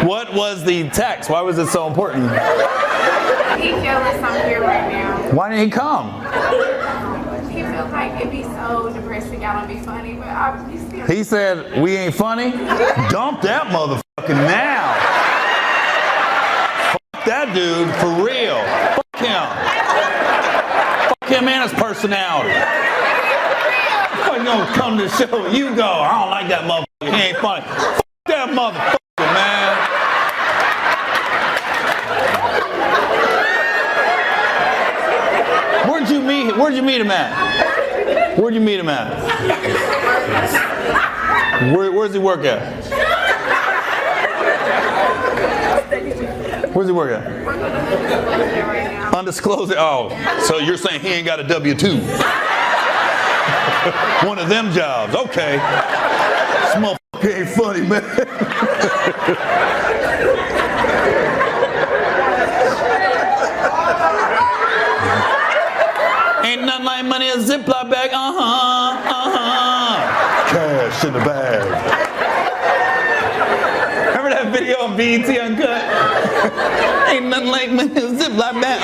What was the text? Why was it so important? He's jealous I'm here right now. Why didn't he come? He feels like it'd be so depressing. I don't be funny, but I'll be still. He said, we ain't funny? Dump that motherfucker now. Fuck that dude, for real. Fuck him. Fuck him and his personality. Fuck you gonna come to the show, you go. I don't like that motherfucker, he ain't funny. Fuck that motherfucker, man. Where'd you meet him at? Where'd you meet him at? Where's he work at? Where's he work at? Undisclosed. Oh, so you're saying he ain't got a W-2? One of them jobs. Okay. This motherfucker ain't funny, man. Ain't nothing like money in a Ziploc bag. Cash in the bag. Remember that video on BET Uncut? Ain't nothing like money in a Ziploc bag.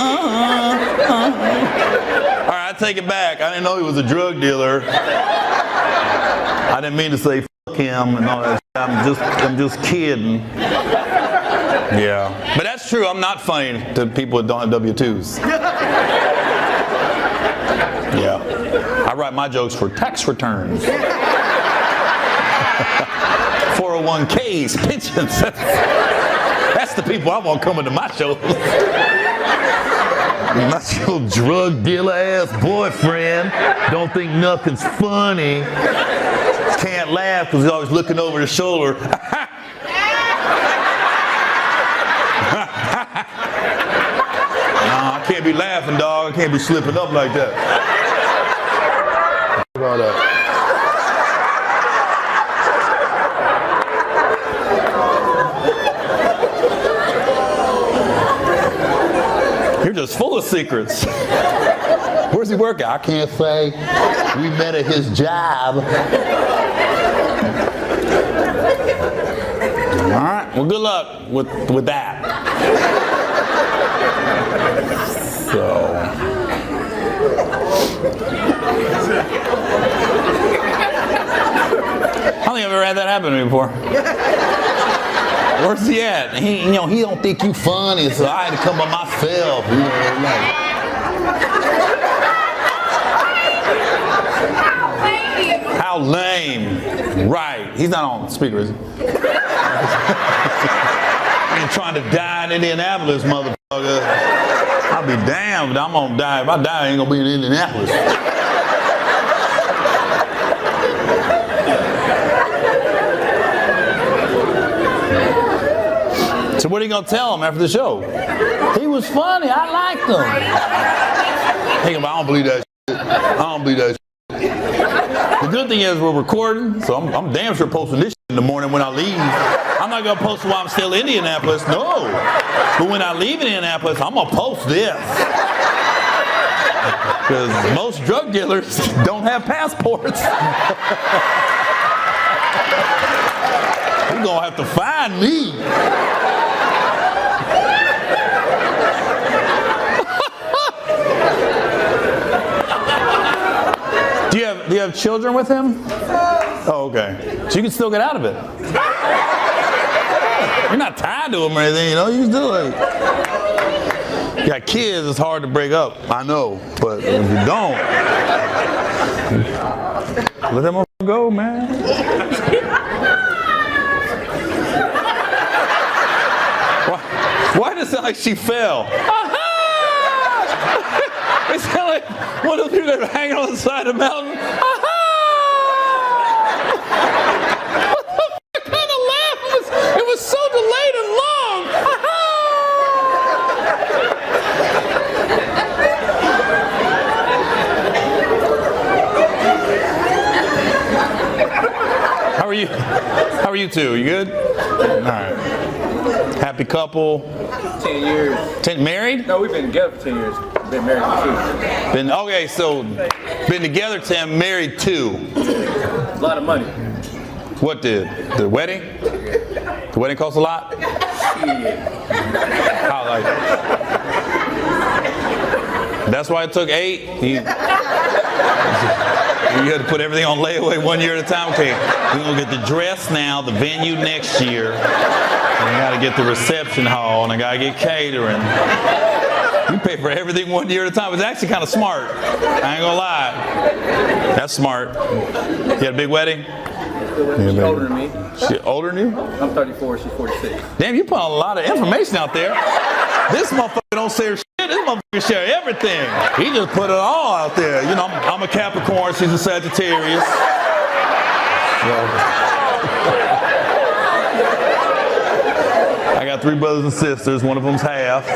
All right, I take it back. I didn't know he was a drug dealer. I didn't mean to say fuck him and all that shit. I'm just kidding. Yeah. But that's true. I'm not funny to people that don't have W-2s. Yeah. I write my jokes for tax returns. 401ks, pensions. That's the people I want coming to my shows. Not your drug dealer ass boyfriend. Don't think nothing's funny. Can't laugh because he's always looking over his shoulder. No, I can't be laughing, dog. I can't be slipping up like that. About that. You're just full of secrets. Where's he working? I can't say. We met at his job. All right. Well, good luck with that. So. I don't think I've ever had that happen to me before. Where's he at? He don't think you funny, so I had to come by myself. How lame. Right. He's not on speaker, is he? I ain't trying to die in Indianapolis, motherfucker. I'll be damned, I'm gonna die. If I die, I ain't gonna be in Indianapolis. So what are you going to tell him after the show? He was funny. I liked him. Hey, I don't believe that shit. I don't believe that shit. The good thing is we're recording, so I'm damn sure posting this shit in the morning when I leave. I'm not going to post it while I'm still in Indianapolis. No. But when I leave Indianapolis, I'm going to post this. Because most drug dealers don't have passports. You're going to have to find me. Do you have children with him? Oh, okay. So you can still get out of it. You're not tied to him or anything, you know. You can still you got kids. It's hard to break up. I know, but if you don't, let them go, man. Why does it sound like she fell? It sounded like one of those people that were hanging on the side of the mountain. What kind of laugh? It was so delayed and long. How are you? How are you two? You good? All right. Happy couple. 10 years. 10 married? No, we've been together for 10 years. Been married for 2. Okay, so been together 10, married 2. A lot of money. What did? The wedding? The wedding cost a lot? How, like, that's why it took 8? You had to put everything on layaway 1 year at a time? Okay, we're going to get the dress now, the venue next year. And I got to get the reception hall, and I got to get catering. You pay for everything 1 year at a time. It's actually kind of smart. I ain't gonna lie. That's smart. You had a big wedding? She's older than me. She older than you? I'm 34, she's 46. Damn, you put a lot of information out there. This motherfucker don't say shit. This motherfucker share everything. He just put it all out there. You know, I'm a Capricorn. She's a Sagittarius. I got 3 brothers and sisters. One of them's half.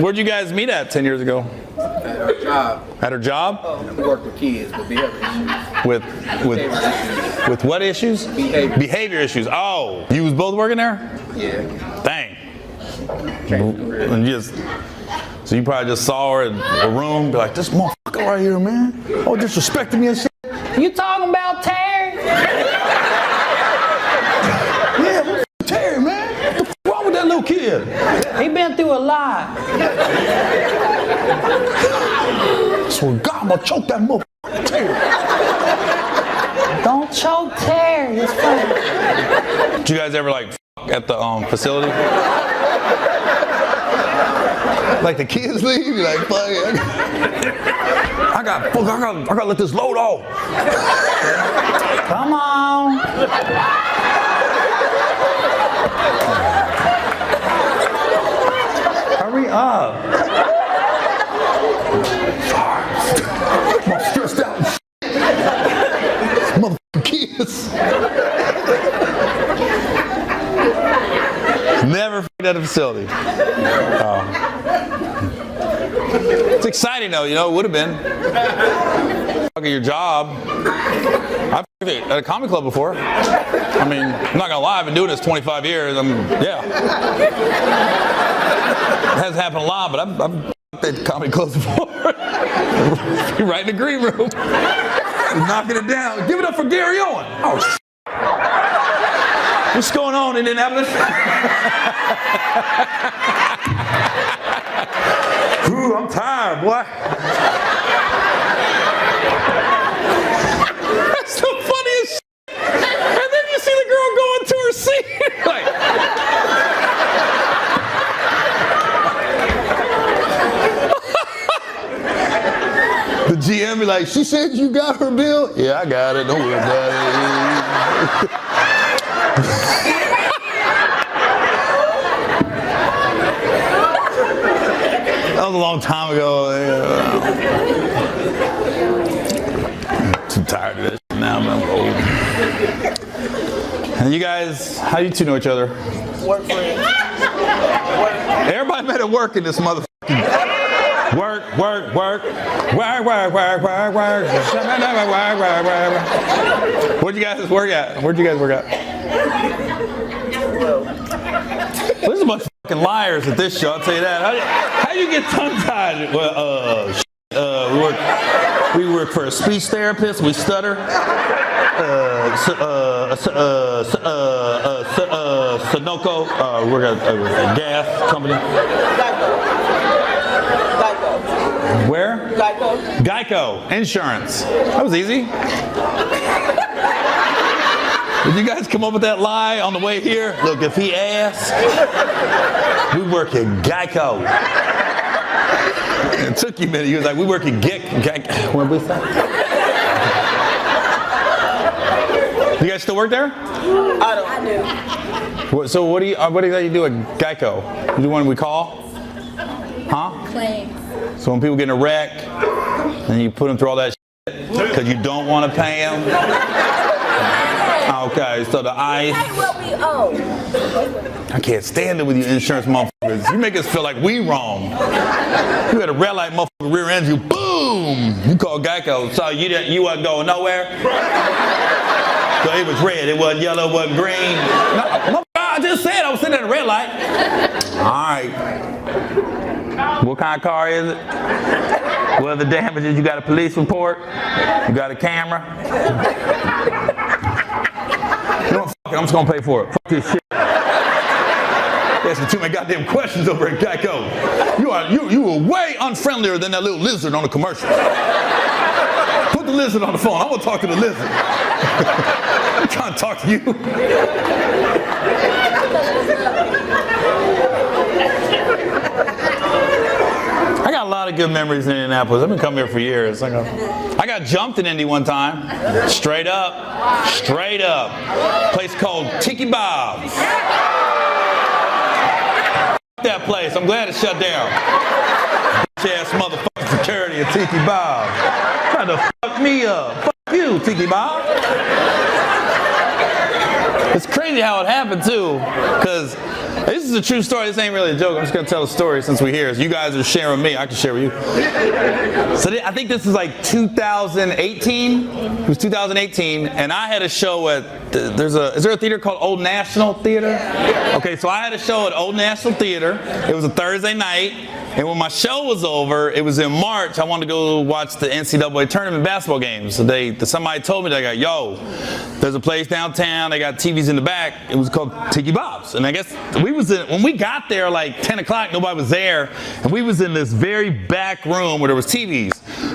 Where'd you guys meet at 10 years ago? At her job. At her job? We work with kids with behavior issues. With what issues? Behavior. Behavior issues. Oh, you was both working there? Yeah. Dang. And so you probably just saw her in a room, be like, this motherfucker right here, man. Oh, disrespecting me and shit. You talking about Terry? Yeah, Terry, man. What the fuck wrong with that little kid? He been through a lot. So God, I'm gonna choke that motherfucker, Terry. Don't choke Terry. It's fine. Did you guys ever like at the facility? Like the kids leave, you're like, fuck it. I gotta let this load off. Come on. Hurry up. I'm all stressed out. Motherfucking kids. Never forget at a facility. It's exciting though, you know, it would have been. Fucking your job. I've worked at a comedy club before. I mean, I'm not gonna lie, I've been doing this 25 years. Yeah. It hasn't happened a lot, but I've worked at comedy clubs before. You're right in the green room. Knocking it down. Give it up for Gary Owen. Oh, what's going on in Indianapolis? Ooh, I'm tired, boy. That's the funniest shit. And then you see the girl going to her seat. Like, the GM be like, she said you got her bill? Yeah, I got it. Don't worry about it. That was a long time ago. I'm too tired of this now, man. I'm old. And you guys, how do you two know each other? Work friends. Everybody met at work in this motherfucking work. Where'd you guys work at? Well, there's a bunch of fucking liars at this show, I'll tell you that. How do you get tongue-tied? Well, we work for a speech therapist, we stutter. Sunoco, we're a gas company. Geico. Where? Geico. Geico, insurance. That was easy. Did you guys come up with that lie on the way here? Look, if he asks, we work at Geico. It took you a minute. He was like, we work at Geico. What did we say? You guys still work there? I do. So what do you do at Geico? You the one we call? Huh? Claims. So when people get in a wreck, and you put them through all that shit because you don't want to pay them. Okay, so the ice. Pay what we owe. I can't stand it with you insurance motherfuckers. You make us feel like we wrong. You had a red light motherfucker rear end you, boom! You call Geico, so you wasn't going nowhere. So it was red, it wasn't yellow, it wasn't green. No, I just said I was sitting at a red light. All right. What kind of car is it? What are the damages? You got a police report? You got a camera? I'm just gonna pay for it. Fuck this shit. Asking too many goddamn questions over at Geico. You were way unfriendlier than that little lizard on the commercial. Put the lizard on the phone. I want to talk to the lizard. I'm trying to talk to you. I got a lot of good memories in Indianapolis. I've been coming here for years. I got jumped in Indy one time. Straight up. Straight up. Place called Tiki Bob's. That place. I'm glad it shut down. Bitch-ass motherfucking security at Tiki Bob. Trying to fuck me up. Fuck you, Tiki Bob. It's crazy how it happened too, because this is a true story. This ain't really a joke. I'm just gonna tell a story since we're here. So you guys are sharing with me. I can share with you. So I think this is like 2018. It was 2018, and I had a show at is there a theater called Old National Theater? Okay, so I had a show at Old National Theater. It was a Thursday night, and when my show was over, it was in March. I wanted to go watch the NCAA tournament basketball games. So somebody told me, they got, yo, there's a place downtown. They got TVs in the back. It was called Tiki Bob's, and I guess when we got there like 10 o'clock, nobody was there, and we was in this very back room where there was TVs.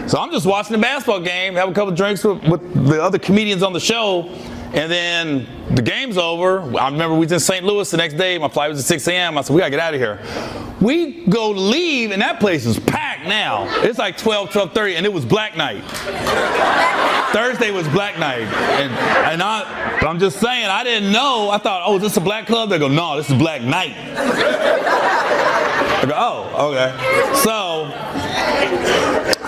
So I'm just watching the basketball game, have a couple drinks with the other comedians on the show. And then the game's over. I remember we was in St. Louis the next day. My flight was at 6 a.m. I said, we gotta get out of here. We go leave, and that place is packed now. It's like 12:30, and it was Black Night. Thursday was Black Night. And I'm just saying, I didn't know. I thought, oh, is this a black club? They go, no, this is Black Night. I go, oh, okay. So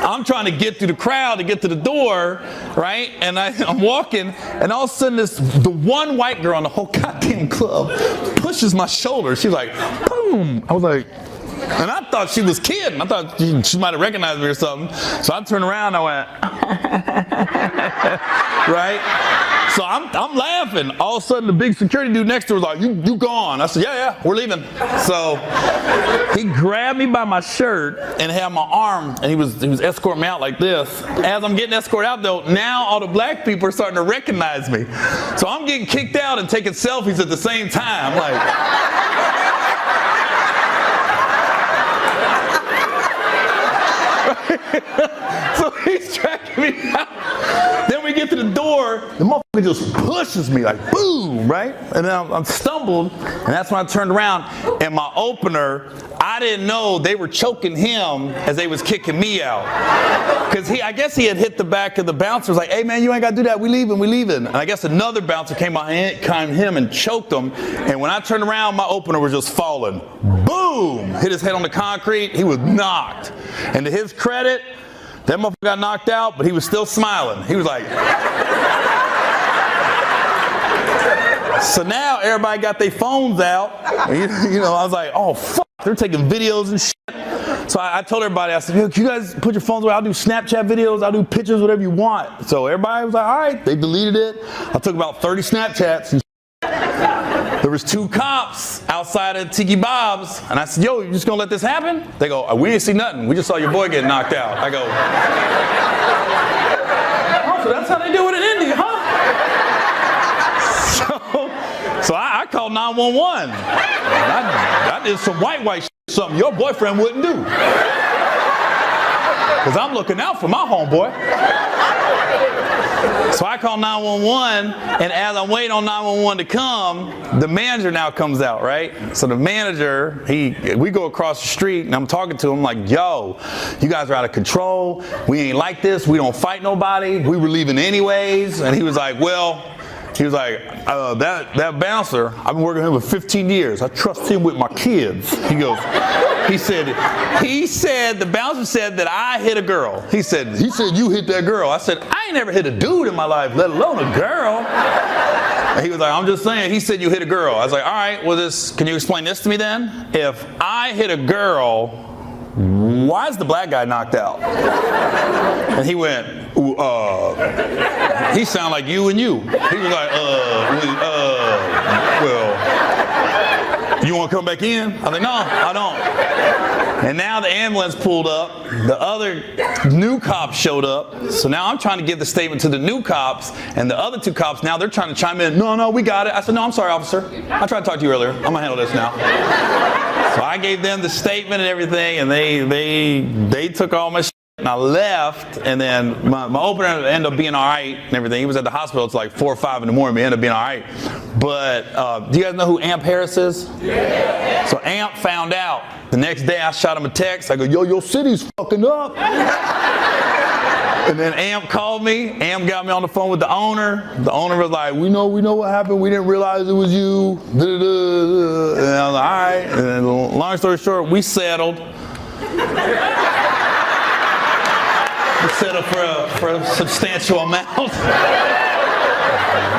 I'm trying to get through the crowd to get to the door, right? And I'm walking, and all of a sudden the one white girl in the whole goddamn club pushes my shoulder. She's like, boom. I was like, and I thought she was kidding. I thought she might have recognized me or something. So I turned around and I went, right? So I'm laughing. All of a sudden, the big security dude next to her was like, you gone. I said, yeah, we're leaving. So he grabbed me by my shirt and had my arm, and he was escorting me out like this. As I'm getting escorted out, though, now all the black people are starting to recognize me. So I'm getting kicked out and taking selfies at the same time. Like, so he's tracking me out. Then we get to the door, the motherfucker just pushes me like boom, right? And then I'm stumbled, and that's when I turned around, and my opener, I didn't know they were choking him as they was kicking me out. Because I guess he had hit the back of the bouncer, was like, hey man, you ain't gotta do that, we leaving. And I guess another bouncer came behind him and choked him, and when I turned around, my opener was just falling. Boom! Hit his head on the concrete, he was knocked. And to his credit, that motherfucker got knocked out, but he was still smiling. He was like... So now everybody got their phones out. You know, I was like, oh, fuck. They're taking videos and shit. So I told everybody, I said, yo, can you guys put your phones away? I'll do Snapchat videos. I'll do pictures, whatever you want. So everybody was like, all right. They deleted it. I took about 30 Snapchats. And there was 2 cops outside of Tiki Bob's. And I said, yo, you just going to let this happen? They go, we didn't see nothing. We just saw your boy get knocked out. I go, oh, so that's how they do it in Indy, huh? So I called 911. I did some white shit, something your boyfriend wouldn't do. Because I'm looking out for my homeboy. So I called 911, and as I'm waiting on 911 to come, the manager now comes out, right? So the manager, we go across the street, and I'm talking to him like, yo, you guys are out of control. We ain't like this. We don't fight nobody. We were leaving anyways. And he was like, that bouncer, I've been working with him for 15 years. I trust him with my kids. He said, the bouncer said that I hit a girl. He said, you hit that girl. I said, I ain't never hit a dude in my life, let alone a girl. And he was like, I'm just saying, he said you hit a girl. I was like, all right, well, can you explain this to me then? If I hit a girl, why is the black guy knocked out? And he went, he sound like you and you. He was like, well, you you want to come back in? I was like, no, I don't. And now the ambulance pulled up. The other new cops showed up. So now I'm trying to give the statement to the new cops, and the other two cops, now they're trying to chime in. No, we got it. I said, no, I'm sorry, officer. I tried to talk to you earlier. I'm going to handle this now. So I gave them the statement and everything, and they took all my shit, and I left, and then my opener ended up being all right and everything. He was at the hospital. It's like 4 or 5 in the morning. He ended up being all right. But do you guys know who Amp Harris is? Yeah. So Amp found out. The next day I shot him a text. I go, yo, your city's fucking up. And then Amp called me. Amp got me on the phone with the owner. The owner was like, we know what happened. We didn't realize it was you. And I was like, all right. And then long story short, we settled. We settled for a substantial amount.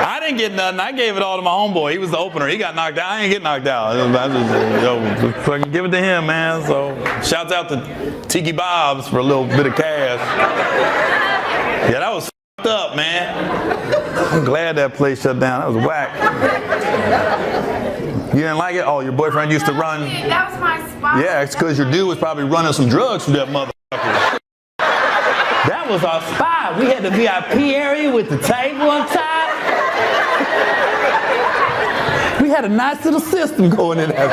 I didn't get nothing. I gave it all to my homeboy. He was the opener. He got knocked out. I didn't get knocked out. I just fucking give it to him, man. So shouts out to Tiki Bob's for a little bit of cash. Yeah, that was fucked up, man. I'm glad that place shut down. That was whack. You didn't like it? Oh, your boyfriend used to run. That was my spot. Yeah, it's because your dude was probably running some drugs through that motherfucker. That was our spot. We had the VIP area with the table on top. We had a nice little system going in there.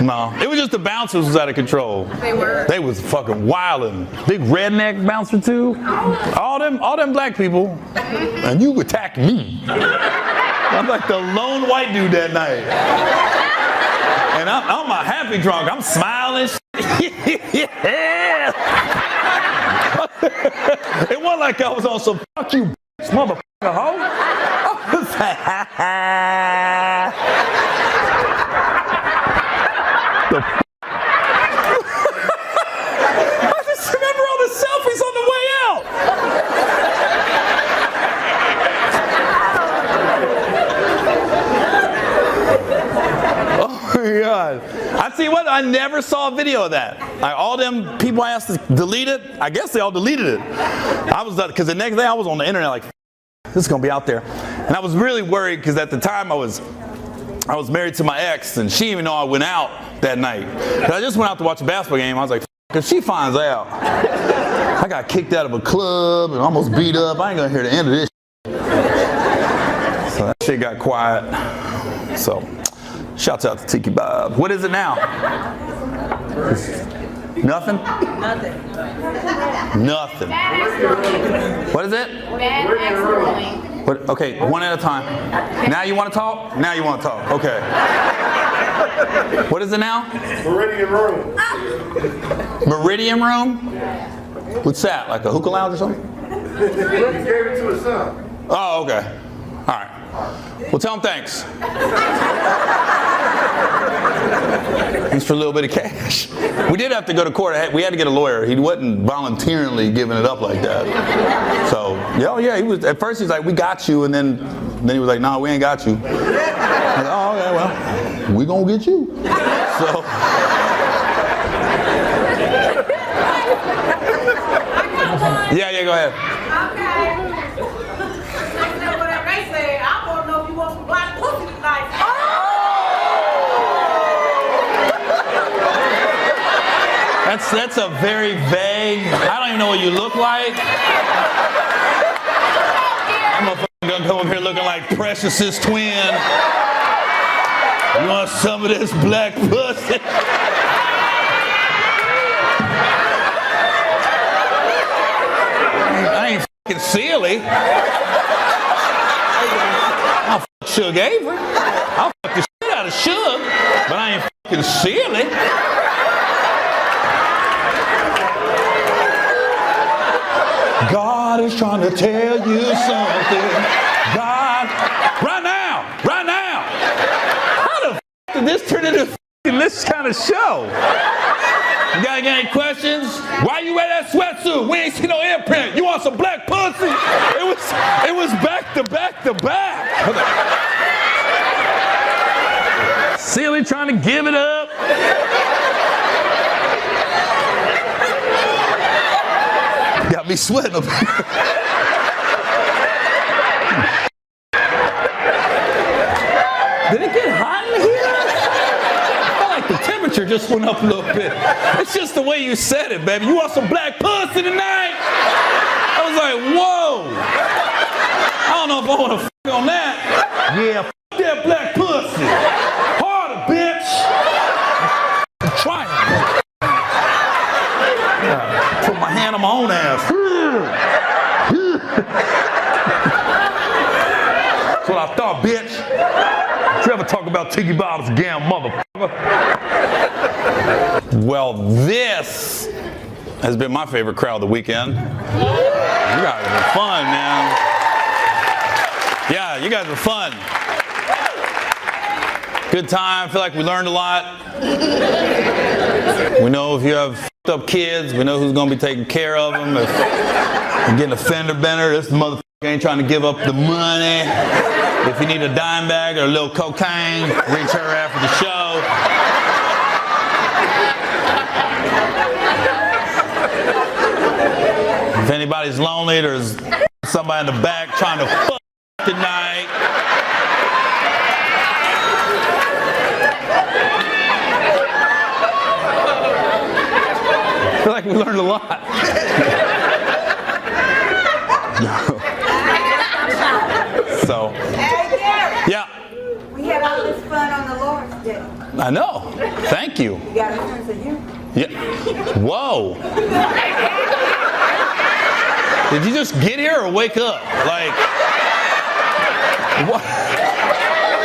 No, it was just the bouncers was out of control. They were. They was fucking wildin'. Big redneck bouncer too. All them black people. And you attacked me. I'm like the lone white dude that night. And I'm a happy drunk. I'm smiling. Yeah. It wasn't like I was on some fuck you motherfucker hoe. I was like, I just remember all the selfies on the way out. Oh my God. I never saw a video of that. Like all them people I asked to delete it, I guess they all deleted it. I was, because the next day I was on the internet like, this is going to be out there. And I was really worried because at the time I was married to my ex and she didn't even know I went out that night. I just went out to watch a basketball game. I was like, if she finds out, I got kicked out of a club and almost beat up. I ain't going to hear the end of this shit. So that shit got quiet. So, shouts out to Tiki Bob. What is it now? Nothing? Nothing. What is it? Bad ex ruling. What, okay, one at a time. Now you want to talk? Now you want to talk. Okay. What is it now? Meridian Room. Meridian Room? What's that? Like a hookah lounge or something? He gave it to his son. Oh, okay. All right. Well, tell him thanks. Thanks for a little bit of cash. We did have to go to court. We had to get a lawyer. He wasn't voluntarily giving it up like that. So, yeah, he was. At first, he's like, "We got you," and then he was like, "No, we ain't got you." I was like, "Oh, yeah, well, we gonna get you." So. Yeah, go ahead. Okay. Whatever they say, I want to know if you want some black pussy tonight. That's a very vague. I don't even know what you look like. I'm gonna come over here looking like Precious's twin. You want some of this black pussy? I ain't fucking silly. I'll fuck Suge Avery. I'll fuck the shit out of Suge, but I ain't fucking silly. God is trying to tell you something. God, right now. How the f*** did this turn into this kind of show? You got any questions? Why you wear that sweatsuit? We ain't seen no imprint. You want some black pussy? It was back to back to back. Silly trying to give it up. Got me sweating up here. Did it get hot in just went up a little bit. It's just the way you said it, baby. You want some black pussy tonight? I was like, whoa. I don't know if I want to f*** on that. Yeah, f*** that black pussy. Harder, bitch. I'm trying. Put my hand on my own ass. That's what I thought, bitch. Don't you ever talk about tiki bottles again, motherfucker? Well, this has been my favorite crowd of the weekend. You guys are fun, man. Yeah, you guys are fun. Good time. I feel like we learned a lot. We know if you have f***ed up kids, we know who's going to be taking care of them. If you're getting a fender bender, this motherfucker ain't trying to give up the money. If you need a dime bag or a little cocaine, reach her after the show. If anybody's lonely, there's somebody in the back trying to fuck tonight. I feel like we learned a lot. So, Hey, Gary. yeah, We had all this fun on the Lord's Day. I know. Thank you. You got a sense of humor. Yeah. Whoa. Did you just get here or wake up? Like, what?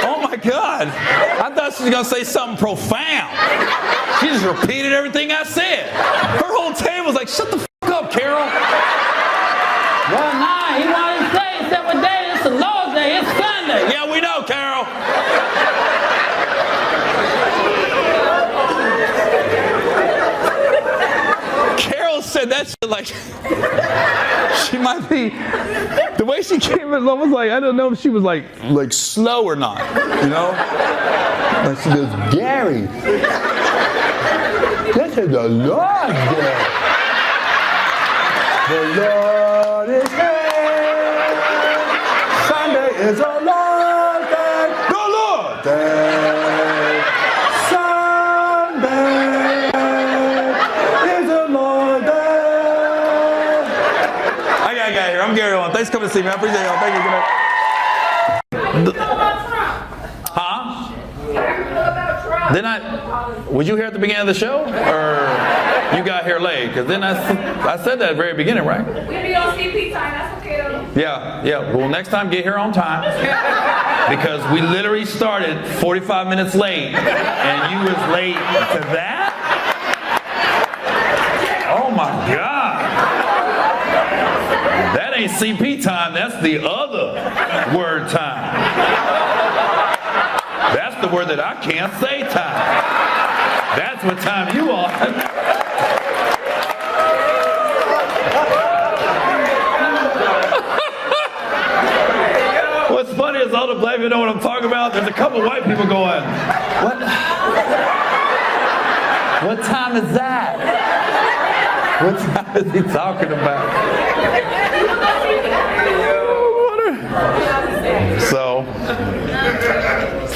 Oh my God. I thought she was going to say something profound. She just repeated everything I said. Her whole table was like, shut the f*** up, Carol. Well, nah, he wanted to say it's every day. It's the Lord's Day. It's Sunday. Yeah, we know, Carol. Carol said that shit like she might be. The way she came in was like, I don't know if she was like slow or not, you know? Like she goes, Gary, this is the Lord's Day. The Lord is here. Sunday is the Lord's Day. The Lord's Day. Sunday is the Lord's Day. I got a guy here. I'm Gary Owen. Thanks for coming to see me. I appreciate y'all. Thank you. Good night. Huh? Then was you here at the beginning of the show? Or you got here late? Because then I said that at the very beginning, right? We'll be on CP time. That's okay though. Yeah. Well, next time get here on time. Because we literally started 45 minutes late. And you was late to that? Oh my God. That ain't CP time. That's the other word time. That's the word that I can't say time. That's what time you on. What's funny is all the black people know what I'm talking about. There's a couple white people going, what time is that? What time is he talking about? So,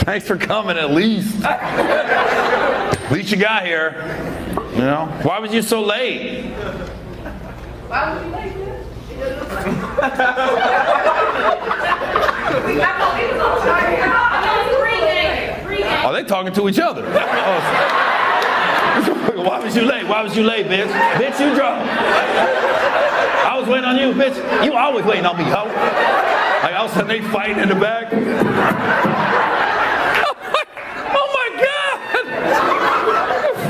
thanks for coming at least. At least you got here. You know? Why was you so late? Why would you like this? Are they talking to each other? Oh. Why was you late? Why was you late, bitch? Bitch, you drunk. I was waiting on you, bitch. You always waiting on me, ho. Like all of a sudden they fighting in the back. Oh my God!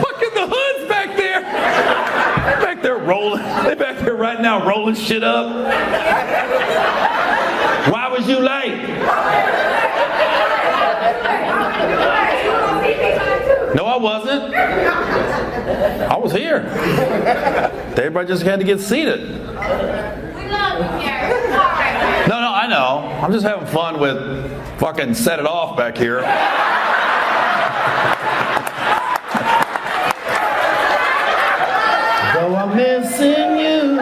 Fucking the hood's back there. They're back there rolling. They're back there right now rolling shit up. Why was you late? No, I wasn't. I was here. Everybody just had to get seated. We love you, Gary. All right. No, I know. I'm just having fun with fucking set it off back here. Though I'm missing you,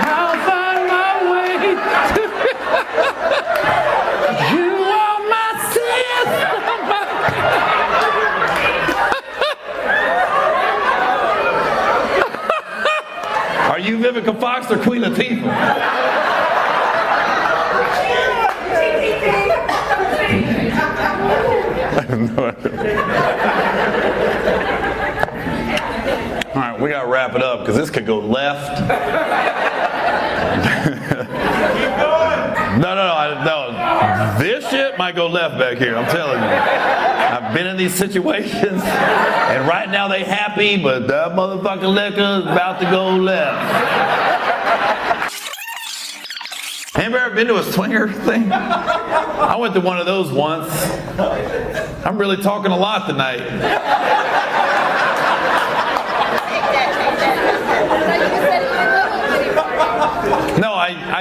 I'll find my way to you are my sister. Vivica Fox or Queen Latifah? All right, we got to wrap it up because this could go left. No. This shit might go left back here, I'm telling you. I've been in these situations, and right now they happy, but that motherfucking liquor is about to go left. Anybody ever been to a swinger thing? I went to one of those once. I'm really talking a lot tonight.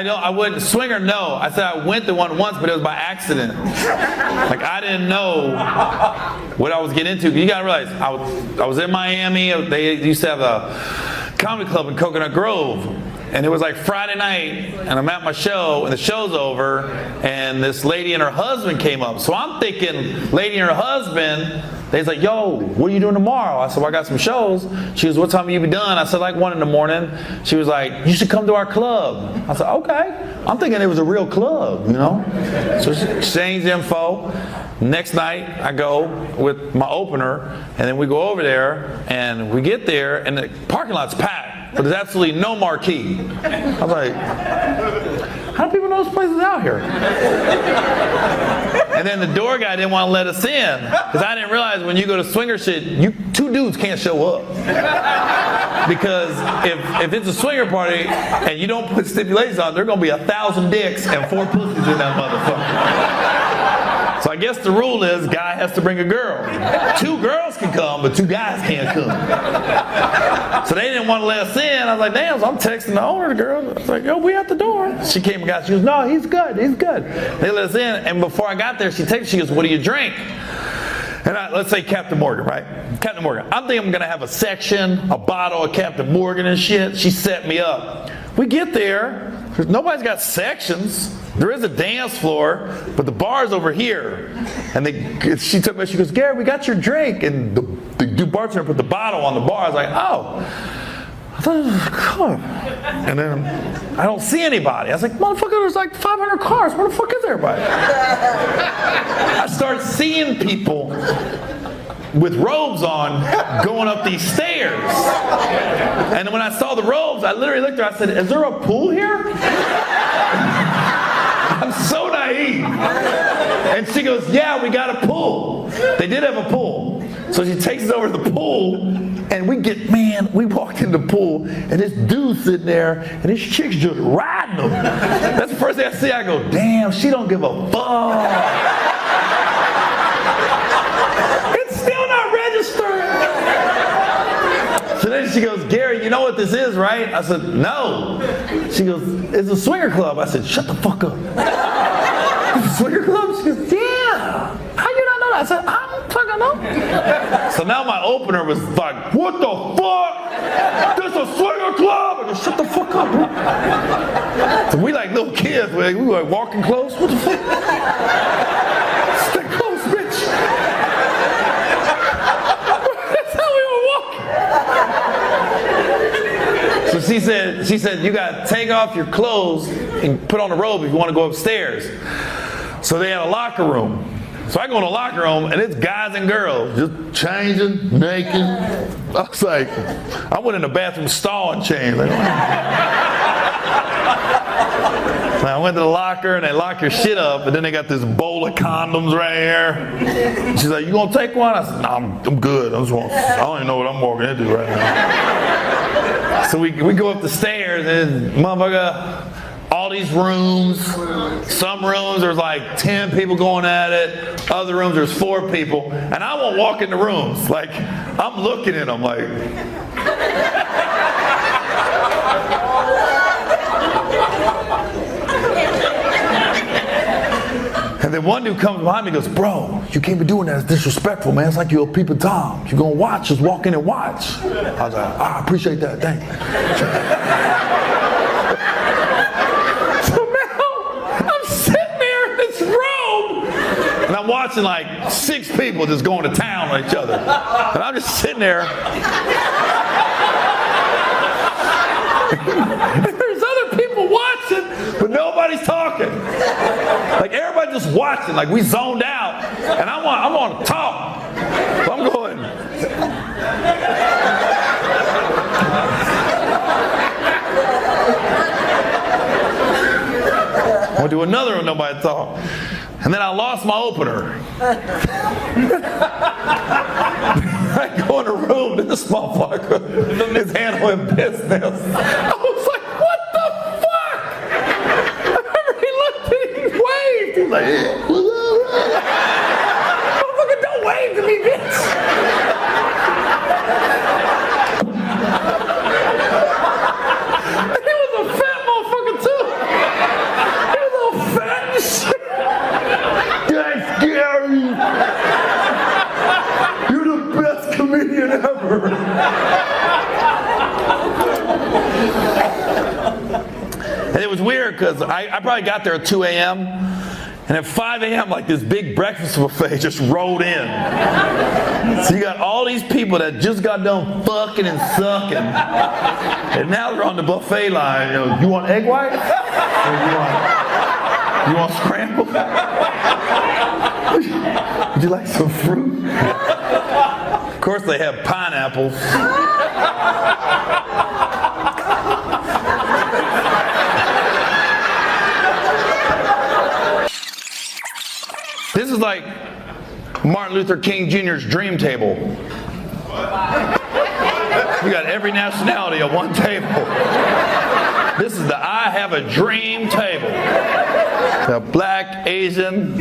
No, I wouldn't. Swinger, no. I said I went to one once, but it was by accident. Like, I didn't know what I was getting into. You gotta realize, I was in Miami. They used to have a comedy club in Coconut Grove. And it was like Friday night, and I'm at my show, and the show's over, and this lady and her husband came up. So I'm thinking, lady and her husband, they's like, yo, what are you doing tomorrow? I said, well, I got some shows. She goes, what time will you be done? I said, like 1 a.m. She was like, you should come to our club. I said, okay. I'm thinking it was a real club, you know? So she exchanged info. Next night, I go with my opener, and then we go over there, and we get there, and the parking lot's packed. But there's absolutely no marquee. I was like, how do people know this place is out here? And then the door guy didn't want to let us in. Because I didn't realize when you go to swinger shit, two dudes can't show up. Because if it's a swinger party and you don't put stipulations on, there are going to be 1,000 dicks and 4 pussies in that motherfucker. So I guess the rule is guy has to bring a girl. 2 girls can come, but 2 guys can't come. So they didn't want to let us in. I was like, damn, so I'm texting the owner, the girl. I was like, yo, we at the door. She came and got, she goes, no, he's good. They let us in, and before I got there, she goes, what do you drink? And let's say Captain Morgan, right? Captain Morgan. I'm thinking I'm going to have a section, a bottle of Captain Morgan and shit. She set me up. We get there. Nobody's got sections. There is a dance floor, but the bar's over here. And she took me, she goes, Gary, we got your drink. And the bartender put the bottle on the bar. I was like, oh. I thought it was a car. And then I don't see anybody. I was like, motherfucker, there's like 500 cars. Where the fuck is everybody? I start seeing people with robes on going up these stairs. And when I saw the robes, I literally looked at her. I said, is there a pool here? I'm so naive. And she goes, yeah, we got a pool. They did have a pool. So she takes us over to the pool, and we walked in the pool, and this dude's sitting there, and this chick's just riding him. That's the first thing I see. I go, damn, she don't give a fuck. It's still not registering. So then she goes, Gary, you know what this is, right? I said, no. She goes, it's a swinger club. I said, shut the fuck up. It's a swinger club? She goes, yeah. How you not know that? I said, I don't fucking know. So now my opener was like, what the fuck? This a swinger club? I go, shut the fuck up, bro. So we like little kids. We were like walking close. What the fuck? Stay close, bitch. That's how we were walking. So she said, you got to take off your clothes and put on a robe if you want to go upstairs. So they had a locker room. So I go in the locker room, and it's guys and girls just changing, naked. I was like, I went in the bathroom stall and changed. Like, I went to the locker, and they lock your shit up, and then they got this bowl of condoms right here. She's like, you gonna take one? I said, no, I'm good. I don't even know what I'm walking into right now. So we go up the stairs, and motherfucker, all these rooms. Some rooms there's like 10 people going at it. Other rooms there's 4 people. And I won't walk in the rooms. Like, I'm looking at them like. And then one dude comes behind me and goes, bro, you can't be doing that. It's disrespectful, man. It's like you're a peeping Tom. You're going to watch. Just walk in and watch. I was like, I appreciate that. Thank you. And I'm watching like 6 people just going to town on each other. And I'm just sitting there. There's other people watching, but nobody's talking. Like everybody just watching, like we zoned out, and I want to talk. So I'm going. I'm gonna do another one, nobody talk. And then I lost my opener. I go in a room, and this motherfucker is handling business. I was like, what the fuck? I remember he looked at me and waved. He's like, motherfucker, don't wave to me, bitch. And he was a fat motherfucker, too. He was all fat and shit. That's Gary. You're the best comedian ever. And it was weird because I probably got there at 2 a.m. And at 5 a.m. like this big breakfast buffet just rolled in. So you got all these people that just got done fucking and sucking. And now they're on the buffet line. You want egg white? Or you want scrambled? Would you like some fruit? Of course they have pineapples. This is like Martin Luther King Jr.'s dream table. We got every nationality at one table. This is the I have a dream table. The black, Asian,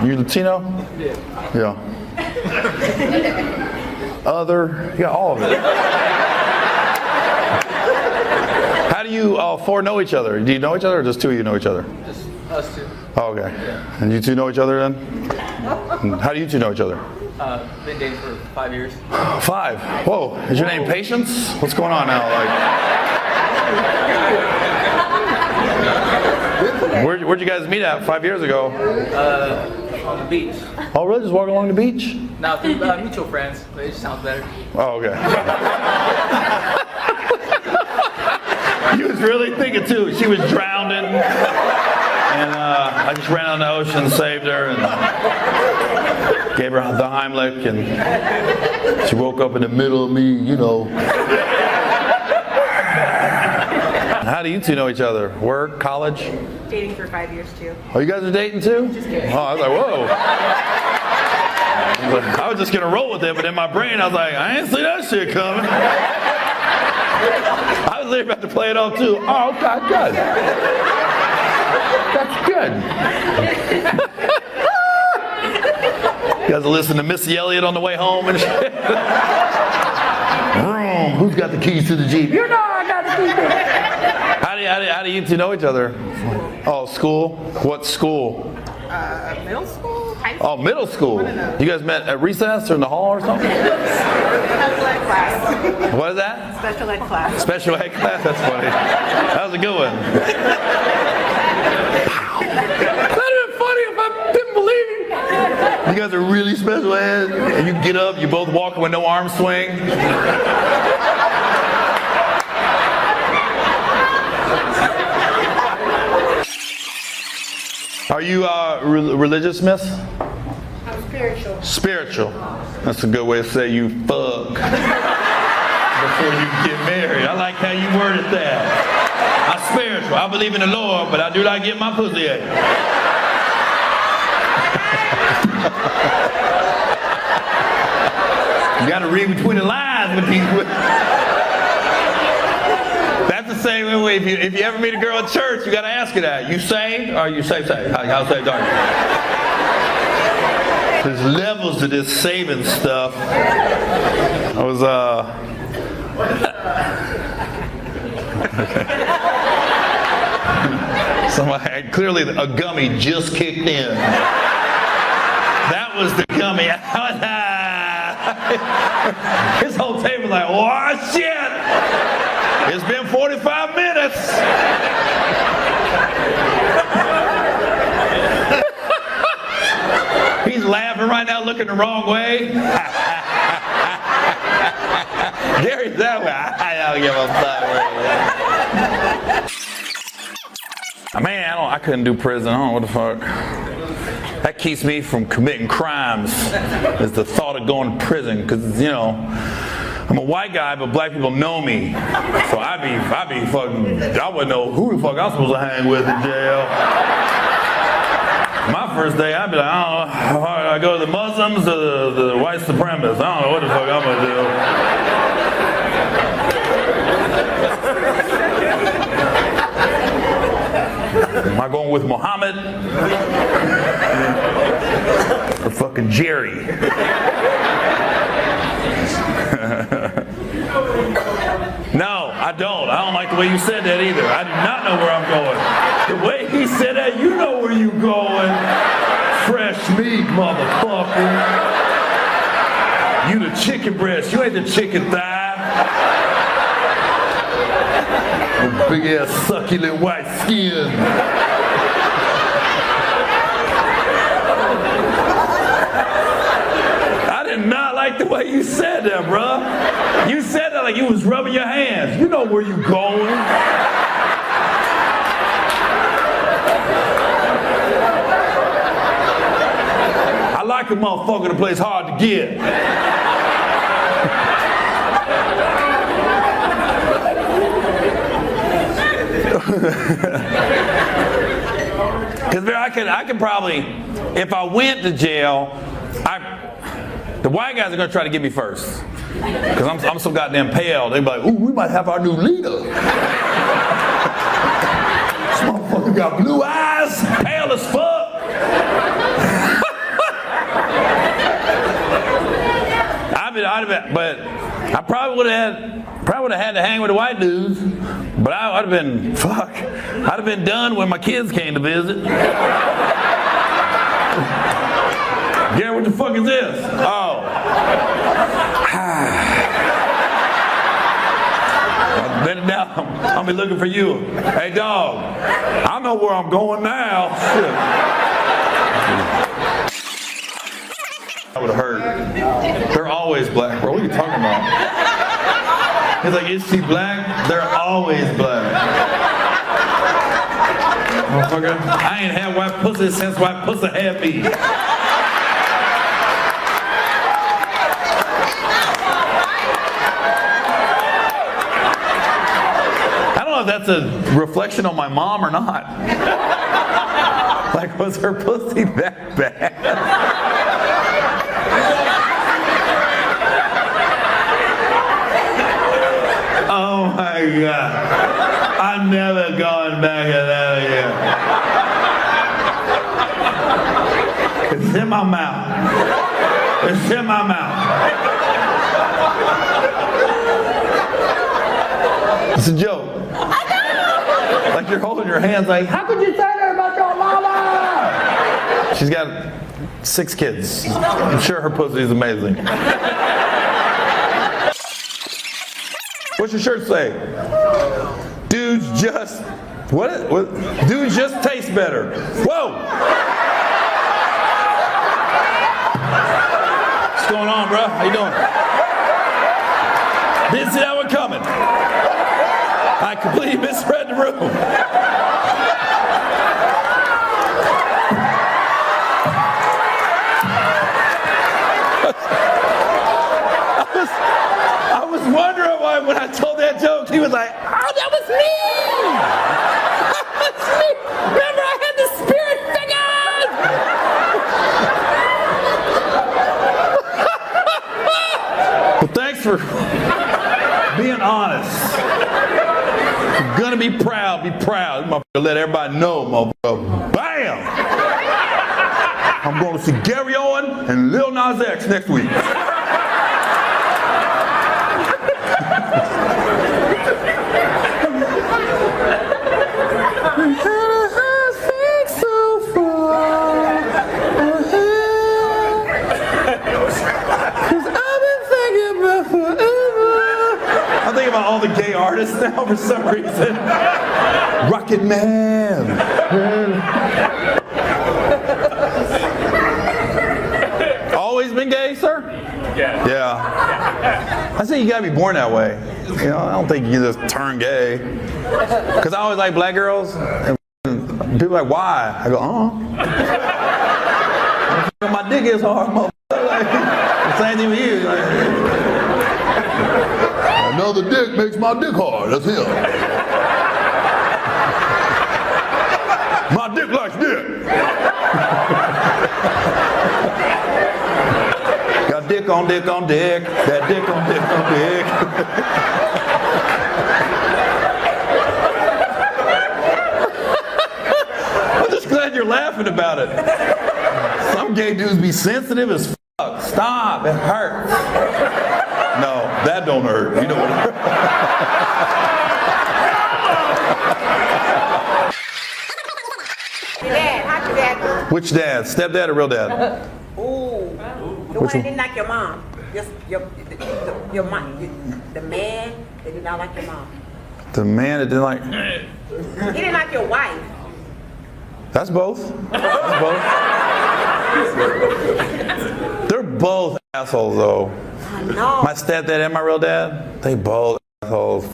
you Latino? Yeah. Other, you got all of it. How do you all four know each other? Do you know each other or just two of you know each other? Just us two. Oh, okay. And you two know each other then? How do you two know each other? Been dating for 5 years. 5? Whoa. Is your name Patience? What's going on now? Like, where'd you guys meet at 5 years ago? On the beach. Oh, really? Just walking along the beach? Now through mutual friends, but it just sounds better. Oh, okay. He was really thinking too. She was drowning, and I just ran on the ocean and saved her, and gave her the Heimlich, and she woke up in the middle of me, you know. How do you two know each other? Work, college? Dating for 5 years too. Oh, you guys are dating too? Just kidding. Oh, I was like, whoa. I was just gonna roll with it, but in my brain I was like, I ain't see that shit coming. I was literally about to play it off too. Oh, okay, good. That's good. You guys will listen to Missy Elliott on the way home and shit. Vroom. Who's got the keys to the Jeep? You know I got the keys to the Jeep. How do you two know each other? Oh, school? What school? Middle school? High school? Oh, middle school. You guys met at recess or in the hall or something? Special ed class. What is that? Special ed class. Special ed class? That's funny. That was a good one. That'd have been funny if I didn't believe you. You guys are really special ed, and you get up, you both walk with no arm swing. Are you religious, miss? I'm spiritual. Spiritual. That's a good way to say you fuck before you get married. I like how you worded that. I'm spiritual. I believe in the Lord, but I do like getting my pussy ate. You got to read between the lines with these. That's the same way. If you ever meet a girl at church, you got to ask her that. You saved? Or are you saved? How saved are you? There's levels to this saving stuff. I was somebody clearly a gummy just kicked in. That was the gummy. His whole table like, oh shit! It's been 45 minutes. He's laughing right now, looking the wrong way. Gary's that way. I don't give a fuck. Man, I couldn't do prison. I don't know what the fuck. That keeps me from committing crimes. Is the thought of going to prison, because you know I'm a white guy, but black people know me. So I'd be fucking. I wouldn't know who the fuck I'm supposed to hang with in jail. My first day, I'd be like, I don't know, I go to the Muslims or the white supremacists. I don't know what the fuck I'm gonna do. Am I going with Muhammad? Or fucking Jerry? No, I don't. I don't like the way you said that either. I do not know where I'm going. The way he said that, you know where you going. Fresh meat, motherfucker. You the chicken breast. You ain't the chicken thigh. Big ass succulent white skin. I did not like the way you said that, bruh. You said that like you was rubbing your hands. You know where you going. I like a motherfucker that plays hard to get. Because I could probably, if I went to jail, the white guys are going to try to get me first. Because I'm so goddamn pale. They'd be like, ooh, we might have our new leader. This motherfucker got blue eyes, pale as fuck. But I probably would have had to hang with the white dudes. But I'd have been, I'd have been done when my kids came to visit. Gary, what the fuck is this? Oh. Then now I'll be looking for you. Hey, dog, I know where I'm going now. Shit. I would have heard. They're always black, bro. What are you talking about? He's like, is she black? They're always black. Motherfucker, I ain't had white pussy since white pussy had me. I don't know if that's a reflection on my mom or not. Like, was her pussy that bad? Oh my God. I'm never going back to that again. It's in my mouth. It's in my mouth. It's a joke. Like you're holding your hands like, how could you say that about your mama? She's got 6 kids. I'm sure her pussy is amazing. What's your shirt say? Dudes just, what? Dudes just taste better. Whoa! What's going on, bro? How you doing? Didn't see that one coming. I completely misread the room. I was wondering why when I told that joke, he was like, oh, that was me! That was me! Remember, I had the spirit figures! Well, thanks for being honest. You're gonna be proud, motherfucker. Let everybody know, motherfucker. Bam! I'm going to see Gary Owen and Lil Nas X next week. I'm thinking about all the gay artists now for some reason. Rocket Man. Always been gay, sir? Yeah. I say you gotta be born that way. You know, I don't think you can just turn gay. Cause I always like black girls. And people are like, why? I go, my dick is hard, motherfucker. Like, the same thing with you. Like, another dick makes my dick hard. That's him. My dick likes dick. Got dick on dick on dick. That dick on dick on dick. I'm just glad you're laughing about it. Some gay dudes be sensitive as fuck. Stop, it hurts. No, that don't hurt. You know what it hurts. Dad, how'd your dad do? Which dad? Stepdad or real dad? Ooh. The one that didn't like your mom. Just your mom. The man that did not like your mom. The man that didn't like. He didn't like your wife. That's both. That's both. They're both assholes though. I know. My stepdad and my real dad, they both assholes.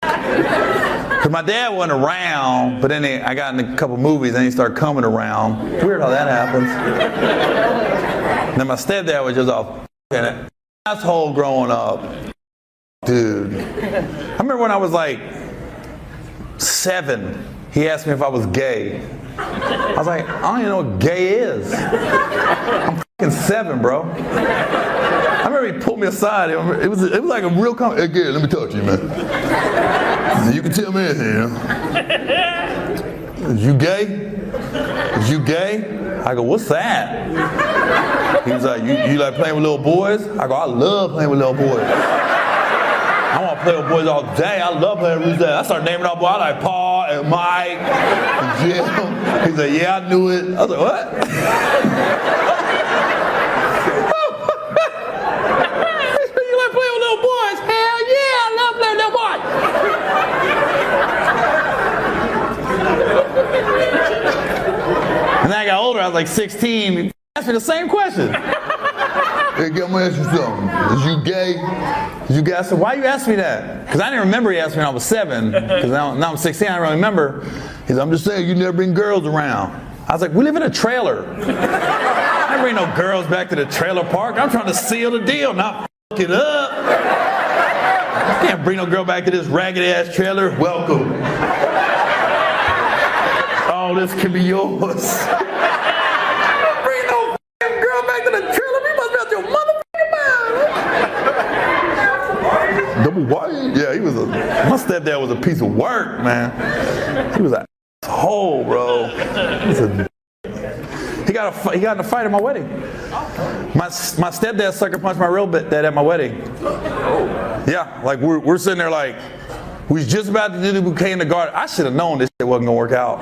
Cause my dad wasn't around, but then I got in a couple movies and he started coming around. It's weird how that happens. And then my stepdad was just a f***ing asshole growing up. Dude. I remember when I was like 7, he asked me if I was gay. I was like, I don't even know what gay is. I'm f***ing 7, bro. I remember he pulled me aside. It was like a real hey, Gary, let me talk to you, man. You can tell me anything, Is you gay? Is you gay? I go, what's that? He was like, you like playing with little boys? I go, I love playing with little boys. I want to play with boys all day. I love playing with boys. I started naming out boys. I like Paul and Mike and Jim. He's like, yeah, I knew it. I was like, what? You like playing with little boys? Hell yeah, I love playing with little boys. And then I got older, I was like 16. He asked me the same question. Hey, I'm gonna ask you something. Is you gay? Is you gay? I said, why you asking me that? Because I didn't remember he asked me when I was 7. Because now I'm 16, I don't really remember. He said, I'm just saying, you never bring girls around. I was like, we live in a trailer. I didn't bring no girls back to the trailer park. I'm trying to seal the deal, not f*** it up. I can't bring no girl back to this ragged ass trailer. Welcome. Oh, this can be yours. Bring no girl back to the trailer. You must be out your motherfucking mind. Double white? Yeah, my stepdad was a piece of work, man. He was an asshole, bro. He got in a fight at my wedding. My stepdad sucker punched my real dad at my wedding. Yeah, like we're sitting there like, we was just about to do the bouquet in the garden. I should have known this shit wasn't gonna work out.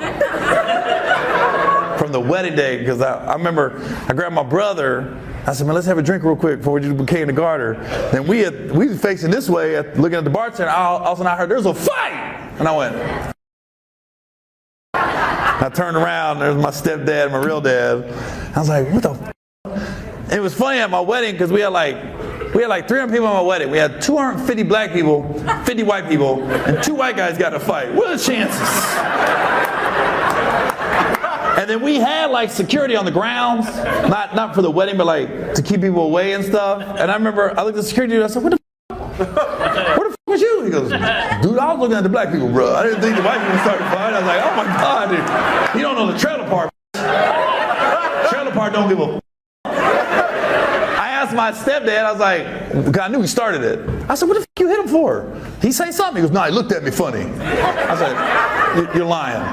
From the wedding day, because I remember I grabbed my brother. I said, man, let's have a drink real quick before we do the bouquet in the garden. And we was facing this way, looking at the bartender. All of a sudden I heard, there's a fight! And I went. I turned around, there's my stepdad, my real dad. I was like, what the f***? It was funny at my wedding, because we had like 300 people at my wedding. We had 250 black people, 50 white people, and 2 white guys got in a fight. What are the chances? And then we had like security on the grounds, not for the wedding, but like to keep people away and stuff. And I remember I looked at the security dude, I said, what the f*** was you? He goes, dude, I was looking at the black people, bro. I didn't think the white people started fighting. I was like, oh my God, dude. You don't know the trailer park. Trailer park don't give a f***. I asked my stepdad, I was like, because I knew he started it. I said, what the f*** you hit him for? He say something? He goes, nah, he looked at me funny. I said, you're lying.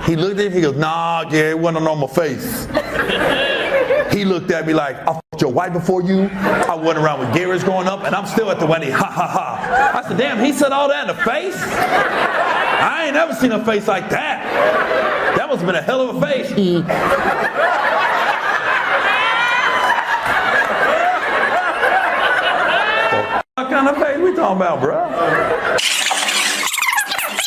He looked at me, he goes, nah, Gary, it wasn't on my face. He looked at me like, I f***ed your wife before you. I went around with Gary's growing up, and I'm still at the wedding, ha ha ha. I said, damn, he said all that in the face? I ain't never seen a face like that. That must have been a hell of a face. What kind of face we talking about, bro?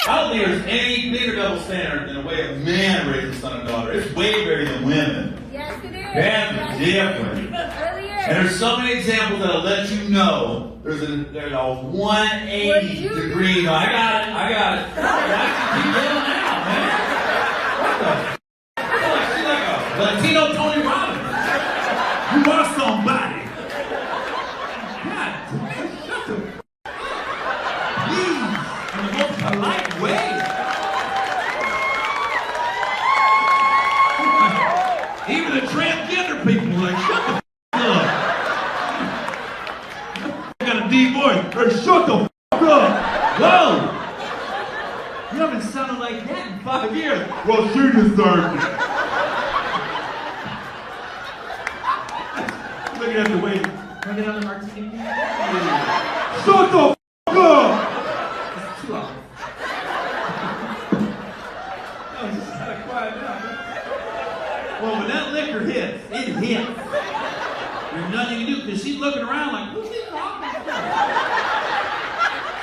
I don't think there's any bigger double standard than the way a man raises a son and daughter. It's way bigger than women. Yes, it is. That's different. It really is. And there's so many examples that'll let you know there's a 180 degree. I got it. Keep yelling out, man. What the? She's like a Latino Tony Robbins. You are somebody. God, shut the. Please, in the most polite way. Even the transgender people are like, shut the f up. I got a deep voice. Hey, shut the f up. Whoa. You haven't sounded like that in 5 years. Well, she deserved it. Looking at the way. Can I get another martini? Shut the f up. It's too loud. No, just gotta quiet down. Well, when that liquor hits, it hits. There's nothing you can do because she's looking around like, who's he talking to?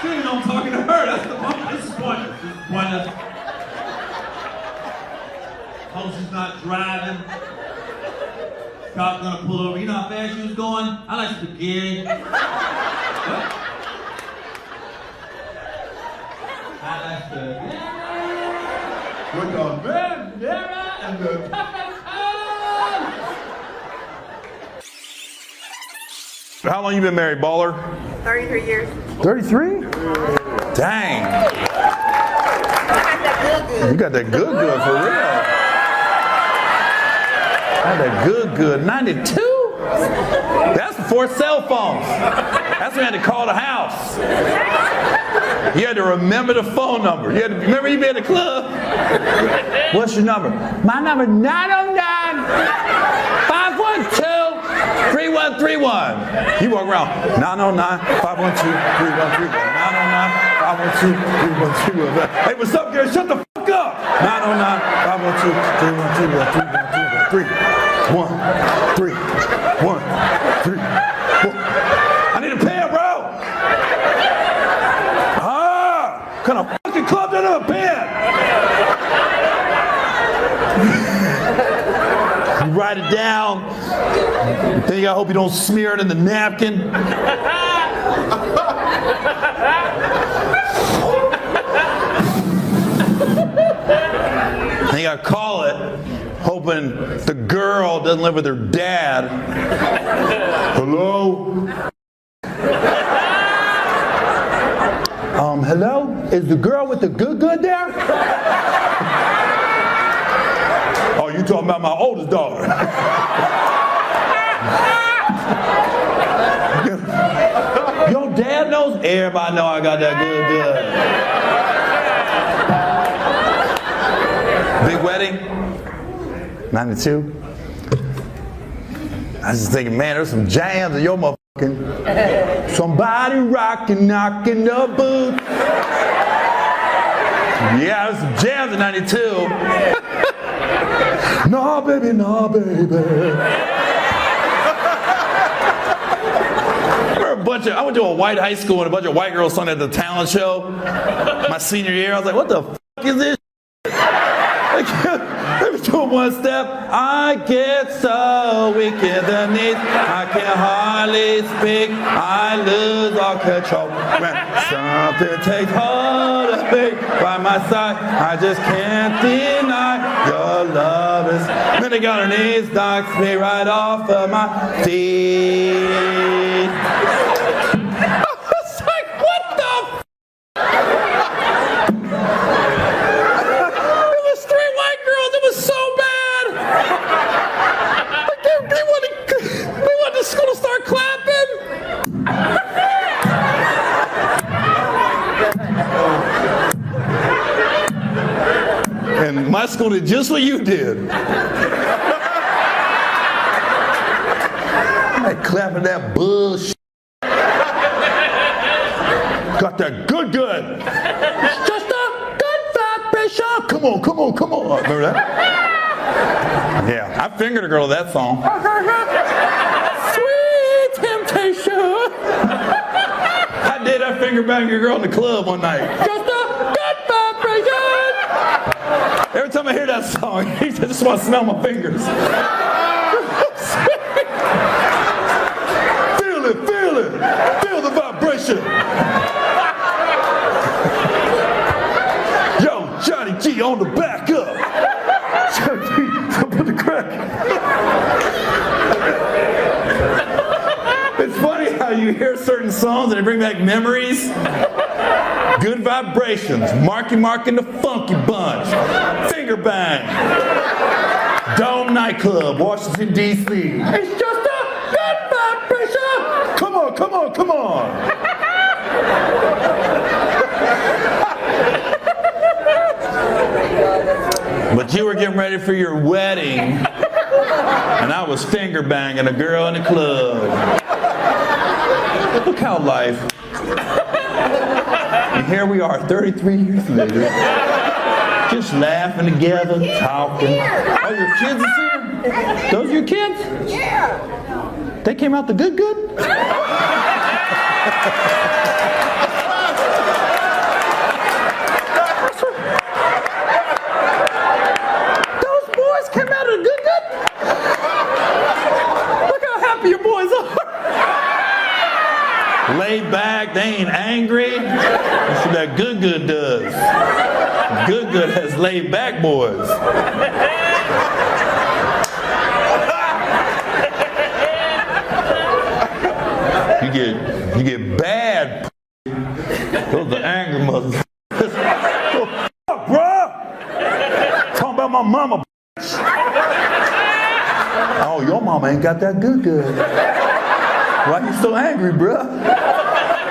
She didn't know I'm talking to her. That's the point. This is pointless. This is pointless. Hope she's not driving. Cop's gonna pull over. You know how fast she was going? I like spaghetti. What? I like spaghetti. With the banana and the How long you been married, baller? 33 years. 33? Dang. You got that good for real. Got that good. 92? That's before cell phones. That's when you had to call the house. You had to remember the phone number. You had to remember you be at the club. What's your number? My number 909-512-3131. You walk around 909-512-3131. 909-512-3131. Hey, what's up, Gary? Shut the fuck up. 909-512-3131. I need a pen, bro. What kind of fucking club that up, pen? You write it down. Then you gotta hope you don't smear it in the napkin. Then you gotta call it, hoping the girl doesn't live with her dad. Hello? Hello? Is the girl with the good there? Oh, you talking about my oldest daughter. Your dad knows? Everybody know I got that good. Big wedding? 92? I was just thinking, man, there's some jams in your motherfucking. Somebody rockin', knockin' the boots. Yeah, there's some jams in 92. Nah, baby, nah, baby. I went to a white high school and a bunch of white girls sung at the talent show my senior year. I was like, what the fuck is this? Let me do one step. I get so weak in the knees, I can hardly speak. I lose all control when something takes hold of me by my side. I just can't deny your love is. Then they got her knees, knocks me right off of my feet. I was like, what the? It was so bad. They wanted the school to start clapping. And my school did just what you did. I'm like clapping that bullshit. Got that good. Just a good vibration. Come on. Remember that? Yeah, I fingered a girl to that song. Sweet temptation. I did. I finger banged your girl in the club one night. Just a good vibration. Every time I hear that song, I just want to smell my fingers. quick. It's funny how you hear certain songs and they bring back memories. Good Vibrations, Marky Mark and the Funky Bunch, Finger Bang, Dome Nightclub, Washington, D.C. It's just a good vibration. Come on, come on, come on. But you were getting ready for your wedding, and I was finger banging a girl in the club. Look how life. And here we are, 33 years later, just laughing together, talking. Oh, your kids are here? Those are your kids? Yeah. They came out the good? Those boys came out of the good? Look how happy your boys are. Laid back, they ain't angry. That's what that good does. Good has laid back boys. You get bad. Those are angry mothers. Fuck, bro. Talking about my mama. Oh, your mama ain't got that good. Why you so angry, bruh?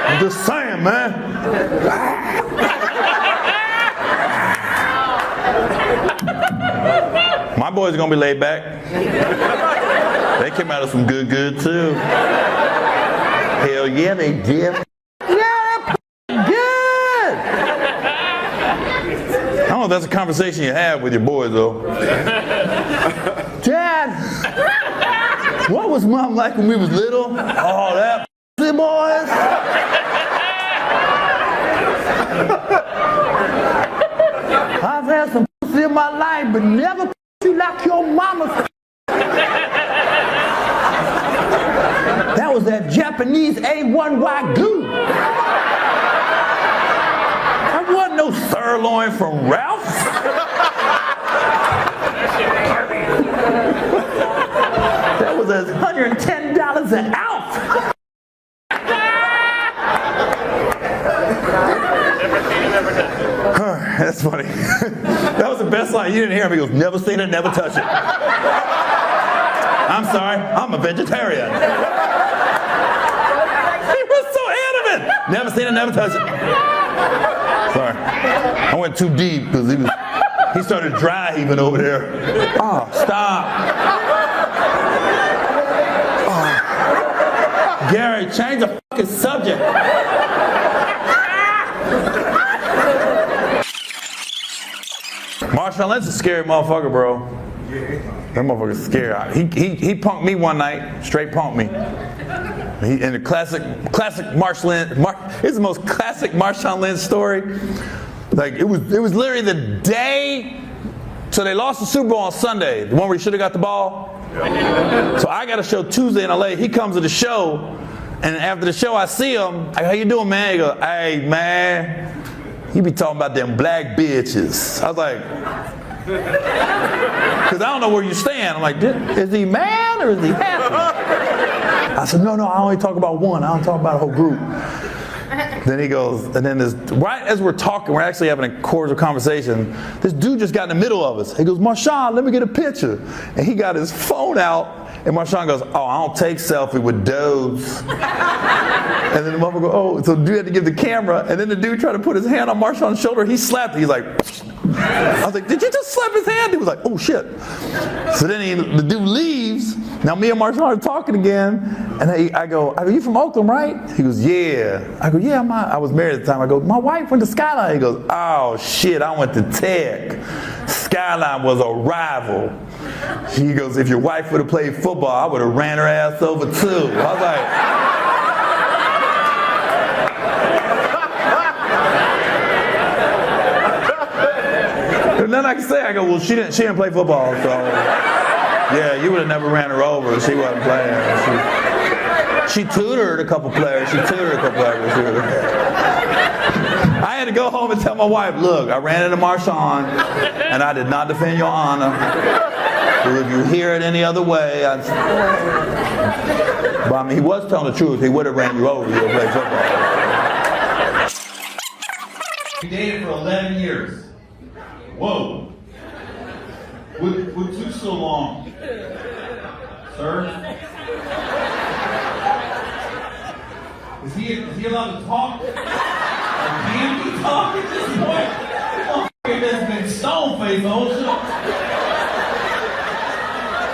I'm just saying, man. My boys are gonna be laid back. They came out of some good too. Hell yeah, they did. Yeah, good. I don't know if that's a conversation you have with your boys though. Dad. What was mom like when we was little? Oh, that boys. I've had some pussy in my life, but never pussy like your mama's. That was that Japanese A1 Wagyu. That wasn't no sirloin from Ralph's. That was $110 an ounce. That's funny. That was the best line. You didn't hear him. He goes, never seen it, never touch it. I'm sorry, I'm a vegetarian. He was so adamant. Never seen it, never touch it. Sorry. I went too deep because he started dry heaving over there. Oh, stop. Gary, change the fucking subject. Marshawn Lynch's a scary motherfucker, bro. That motherfucker's scary. He punked me one night, straight punked me. In the classic Marshawn Lynch. It's the most classic Marshawn Lynch story. Like it was literally the day. So they lost the Super Bowl on Sunday, the one where he should have got the ball. So I got a show Tuesday in LA. He comes to the show, and after the show I see him. How you doing, man? He goes, hey man, you be talking about them black bitches. I was like, because I don't know where you stand. I'm like, is he mad or is he happy? I said, no, I only talk about one. I don't talk about a whole group. Then he goes, and then right as we're talking, we're actually having a cordial conversation, this dude just got in the middle of us. He goes, Marshawn, let me get a picture. And he got his phone out, and Marshawn goes, oh, I don't take selfie with dudes. And then the motherfucker goes, oh, so the dude had to give the camera, and then the dude tried to put his hand on Marshawn's shoulder, he slapped it. He's like, I was like, did you just slap his hand? He was like, oh shit. So then the dude leaves. Now me and Marshawn are talking again, and I go, you from Oakland, right? He goes, yeah. I go, yeah, I was married at the time. I go, my wife went to Skyline. He goes, oh shit, I went to Tech. Skyline was a rival. He goes, if your wife would have played football, I would have ran her ass over too. I was like, and then I can say, I go, well, she didn't play football, so yeah, you would have never ran her over. She wasn't playing. She tutored a couple players. I had to go home and tell my wife, look, I ran into Marshawn, and I did not defend your honor. So if you hear it any other way, but I mean, he was telling the truth. He would have ran you over. He would have played football. We dated for 11 years. Whoa. What took so long? Sir? Is he allowed to talk? Or can he talk at this point? Motherfucker that's been stone-faced the whole show.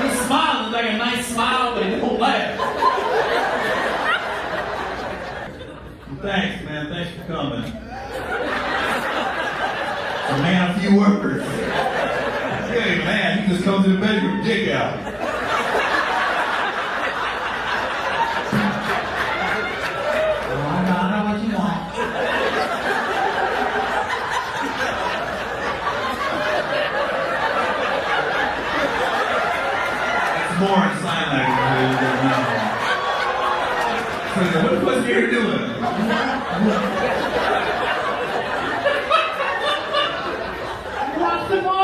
He's smiling like a nice smile, but he won't laugh. Thanks, man. Thanks for coming. A man of few words. Hey, man, he just comes in the bedroom, dick out. I know what you want. It's more in sign language. What's Gary doing? Want some more?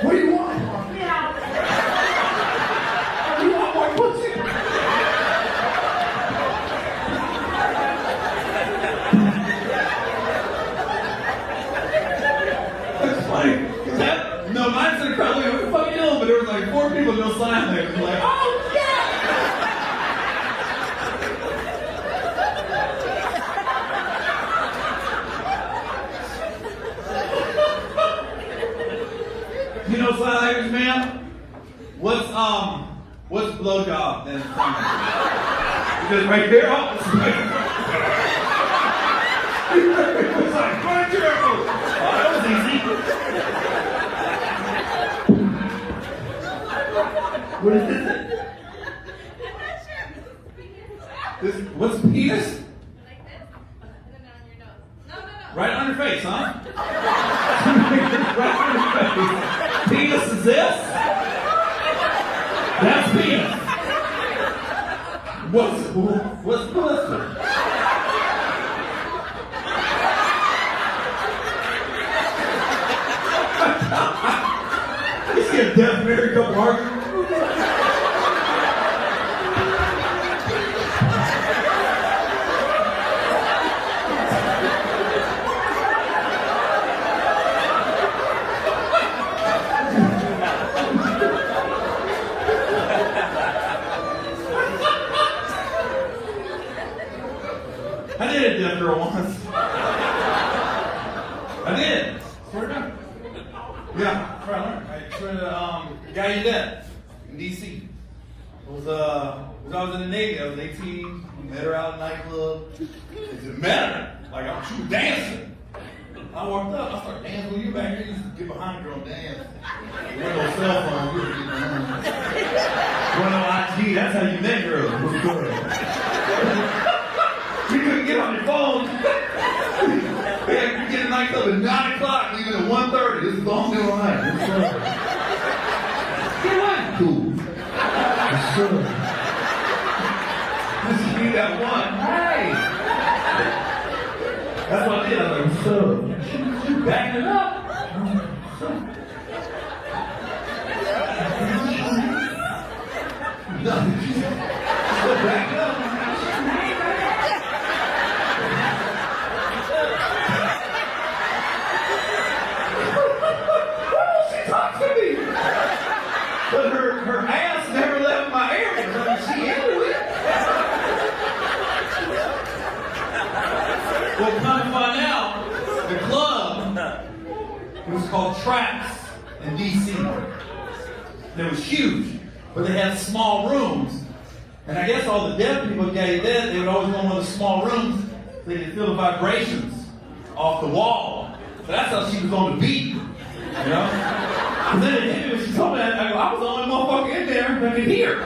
What do you want? Yeah. You want more pussy? That's funny. No, mine said probably it was fucking ill, but there was like 4 people no sign there. It was like, oh yeah. You know sign language, man? What's blowjob then? Because right there, oh, it's right. It's like, right there. Oh, that was easy. What is this? This what's penis? Like this, and then on your nose. No. Right on your face, huh? Right on your face. Penis is this? That's penis. What's pussy? You see a deaf married couple arguing? I did a deaf girl once. I did. Swear to God. Yeah, I trained a guy you did in DC. When I was in the Navy, I was 18. Met her out in a nightclub. Met her. Like she was dancing. I walked up, I started dancing with you back here. You used to get behind a girl and dance. There was no cell phone. We were getting behind. There was no IG. That's how you met girls. What's good? You couldn't get on your phone. You get a nightclub at 9 o'clock, leaving at 1:30. This is long day all night. What's up? Get what? Cool. What's up? This is me that one. Hey! That's what I did. I was like, what's up? She backing it up. What's up? Nothing. She's still backing up. Talk to me. But her ass never left my area. I mean, she into it. Well, come to find out, the club, it was called Traps in DC. It was huge, but they had small rooms. And I guess all the deaf people gave that, they would always go in one of the small rooms so they could feel the vibrations off the wall. So that's how she was on the beat, you know? And then when she told me that, I was the only motherfucker in there that could hear.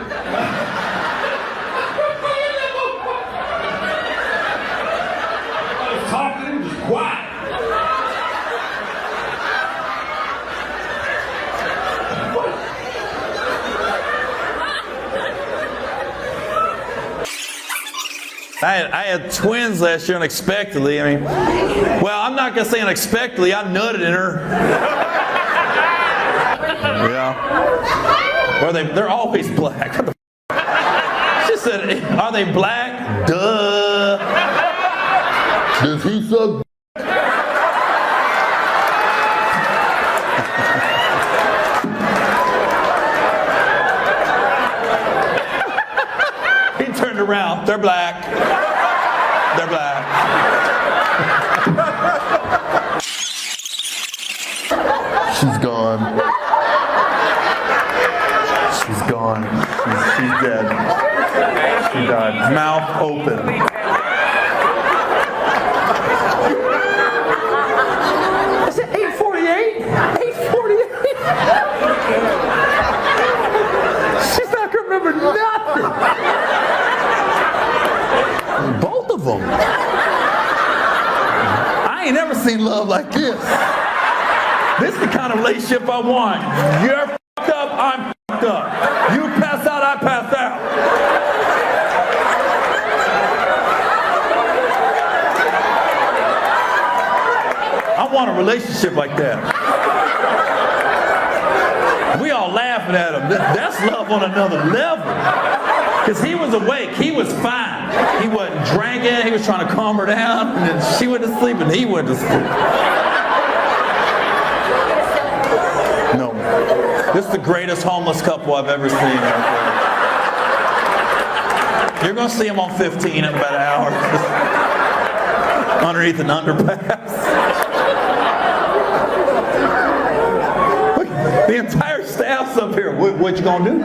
I was talking, it was just quiet. Hey, I had twins last year unexpectedly. I mean, well, I'm not gonna say unexpectedly. I nutted in her. Yeah. Or they're always black. What the She said, "Are they black?" Duh. Does he suck? He turned around. They're black. They're black. She's gone. She's gone. She's dead. She died. Mouth open. I said 8:48. 8:48. She's not gonna remember nothing. Both of them. I ain't never seen love like this. This is the kind of relationship I want. You're f***ed up, I'm f***ed up. You pass out, I pass out. I want a relationship like that. We all laughing at him. That's love on another level. Because he was awake. He was fine. He wasn't drinking. He was trying to calm her down. And then she went to sleep and he went to sleep. No. This is the greatest homeless couple I've ever seen. You're going to see them on 15 in about an hour. Underneath an underpass. Look, the entire staff's up here. What you going to do?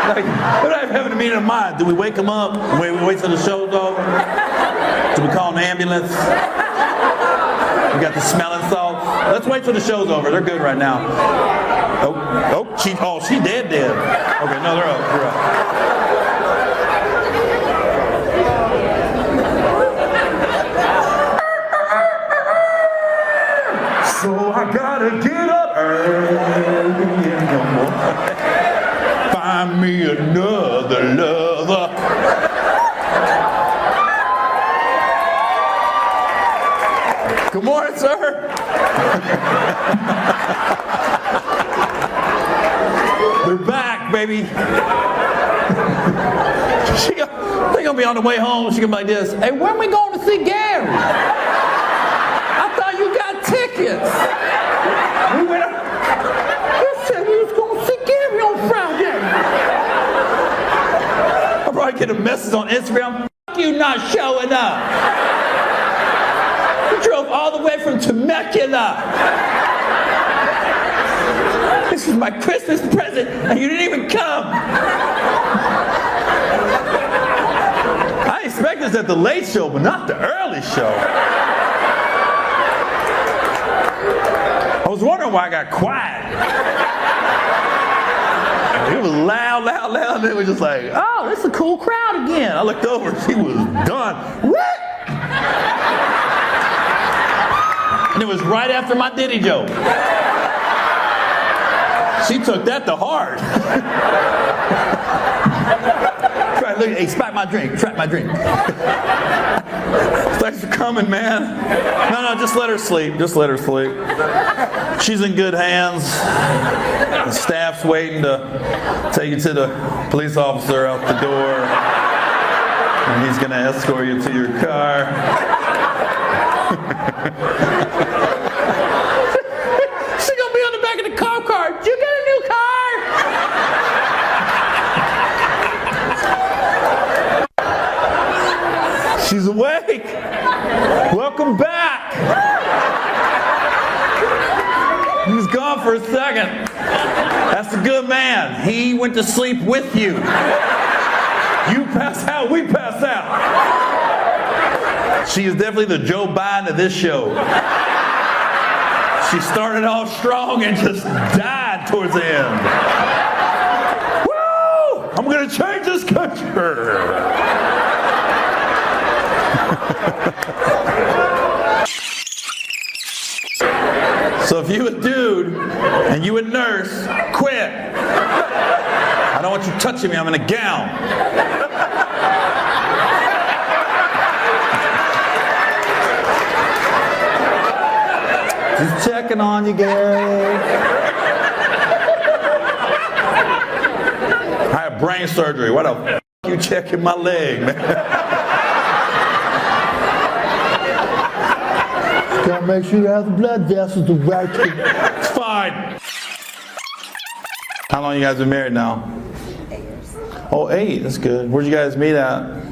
Like, what I having a meeting of mind? Do we wake them up? We wait till the show's over? Do we call an ambulance? We got the smelling salts. Let's wait till the show's over. They're good right now. She dead. Okay, no, they're up. They're up. So I gotta get up early in the morning. Find me another lover. Good morning, sir. They're back, baby. They're gonna be on the way home. She's gonna be like this. Hey, when are we going to see Gary? I thought you got tickets. We went up. You said we was going to see Gary on Friday. I'll probably get a message on Instagram. F*** you not showing up. You drove all the way from Temecula. This is my Christmas present and you didn't even come. I expect this at the late show, but not the early show. I was wondering why I got quiet. It was loud, and it was just like, oh, it's a cool crowd again. I looked over, she was done. What? And it was right after my Diddy joke. She took that to heart. Look, hey, spot my drink. Trap my drink. Thanks for coming, man. No, just let her sleep. Just let her sleep. She's in good hands. The staff's waiting to take you to the police officer out the door. And he's going to escort you to your car. She's going to be on the back of the cop car. Did you get a new car? She's awake. Welcome back. He was gone for a second. That's a good man. He went to sleep with you. You pass out, we pass out. She is definitely the Joe Biden of this show. She started off strong and just died towards the end. Woo! I'm going to change this country. So if you a dude and you a nurse, quit. I don't want you touching me. I'm in a gown. Just checking on you, Gary. I had brain surgery. Why the f*** you checking my leg, man? Gotta make sure you have the blood vessels to right. It's fine. How long you guys been married now? 8 years. Oh, 8. That's good. Where'd you guys meet at?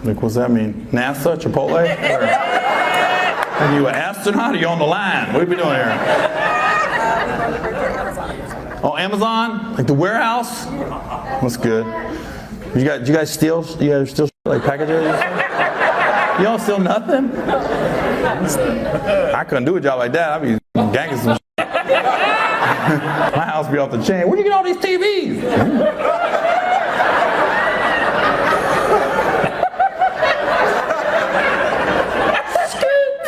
Like, what's that mean? NASA? Chipotle? Or, are you an astronaut? Or are you on the line? What have you been doing here? Oh, Amazon? Like the warehouse? That's good. You guys steal? You guys steal like packages? You don't steal nothing? I couldn't do a job like that. I'd be ganking some shit. My house be off the chain. Where'd you get all these TVs?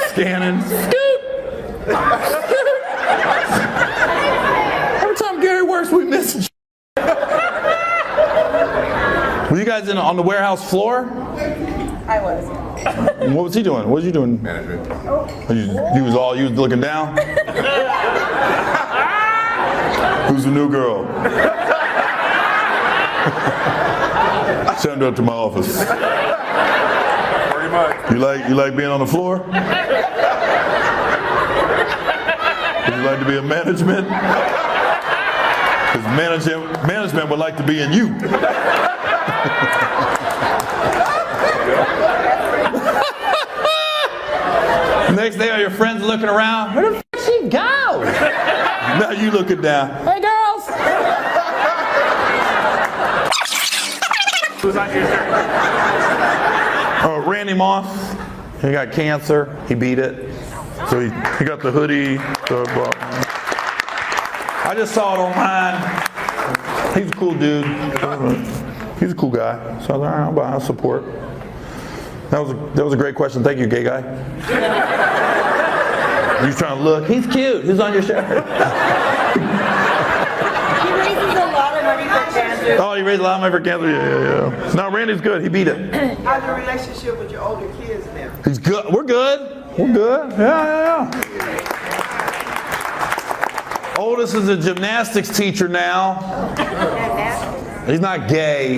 Scanning. Scoot. Every time Gary works, we miss it. Were you guys on the warehouse floor? I was. What was he doing? What was you doing? Management. You was looking down? Who's the new girl? Send her up to my office. Pretty much. You like being on the floor? Would you like to be in management? Because management would like to be in you. Next day, all your friends looking around. Where the f*** she go? Now you looking down. Hey, girls. Who's on your shirt? Oh, Randy Moss. He got cancer. He beat it. So he got the hoodie. I just saw it online. He's a cool dude. He's a cool guy. So I was like, all right, I'll support. That was a great question. Thank you, gay guy. He's trying to look. He's cute. Who's on your shirt? He raises a lot of money for cancer. Oh, he raised a lot of money for cancer. Yeah. No, Randy's good. He beat it. How's your relationship with your older kids now? He's good. We're good. We're good. Yeah. Oldest is a gymnastics teacher now. He's not gay.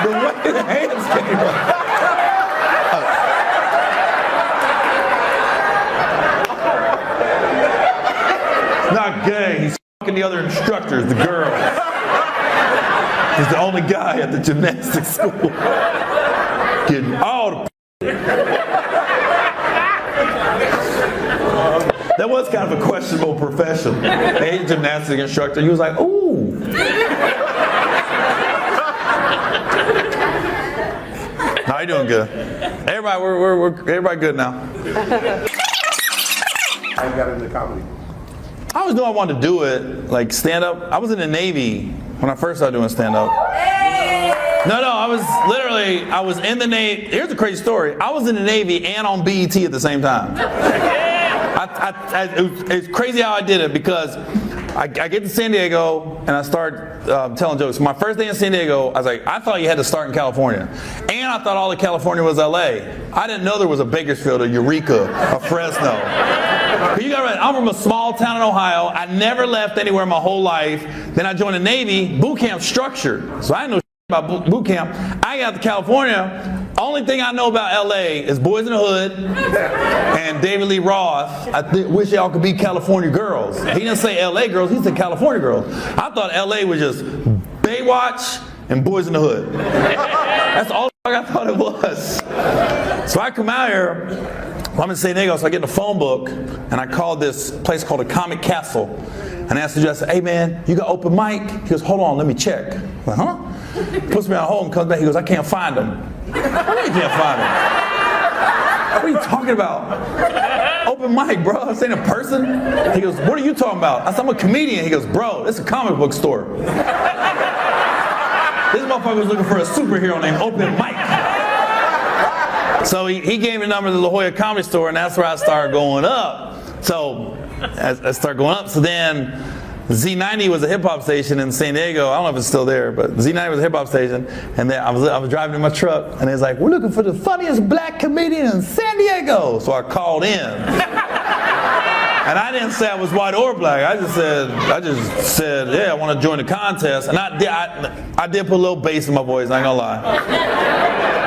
The way the hands came up. Not gay. He's fucking the other instructors, the girls. He's the only guy at the gymnastics school. Getting all the That was kind of a questionable profession. Hey, gymnastics instructor. He was like, ooh. How you doing? Good. Everybody, we're everybody good now. How you got into comedy? I always knew I wanted to do it, like stand up. I was in the Navy when I first started doing stand up. No, I was in the Navy. Here's a crazy story. I was in the Navy and on BET at the same time. It's crazy how I did it because I get to San Diego and I start telling jokes. My first day in San Diego, I was like, I thought you had to start in California. And I thought all of California was LA. I didn't know there was a Bakersfield, a Eureka, a Fresno. But you gotta realize, I'm from a small town in Ohio. I never left anywhere my whole life. Then I joined the Navy, boot camp structured. So I didn't know about boot camp. I got to California. Only thing I know about LA is Boys in the Hood and David Lee Roth. I wish y'all could be California girls. He didn't say LA girls, he said California girls. I thought LA was just Baywatch and Boys in the Hood. That's all I thought it was. So I come out here, I'm in San Diego, so I get in a phone book and I called this place called a Comic Castle. And I asked the judge, I said, hey man, you got open mic? He goes, hold on, let me check. I'm like, huh? Puts me on hold and comes back, he goes, I can't find him. What do you can't find him? What are you talking about? Open mic, bro. This ain't a person. He goes, what are you talking about? I said, I'm a comedian. He goes, bro, this is a comic book store. This motherfucker was looking for a superhero named Open Mike. So he gave me a number to the La Jolla Comedy Store, and that's where I started going up. So I started going up. So then Z90 was a hip hop station in San Diego. I don't know if it's still there, but Z90 was a hip hop station. And then I was driving in my truck, and it's like, we're looking for the funniest black comedian in San Diego. So I called in. And I didn't say I was white or black. I just said, yeah, I want to join the contest. And I did put a little bass in my voice, I ain't gonna lie.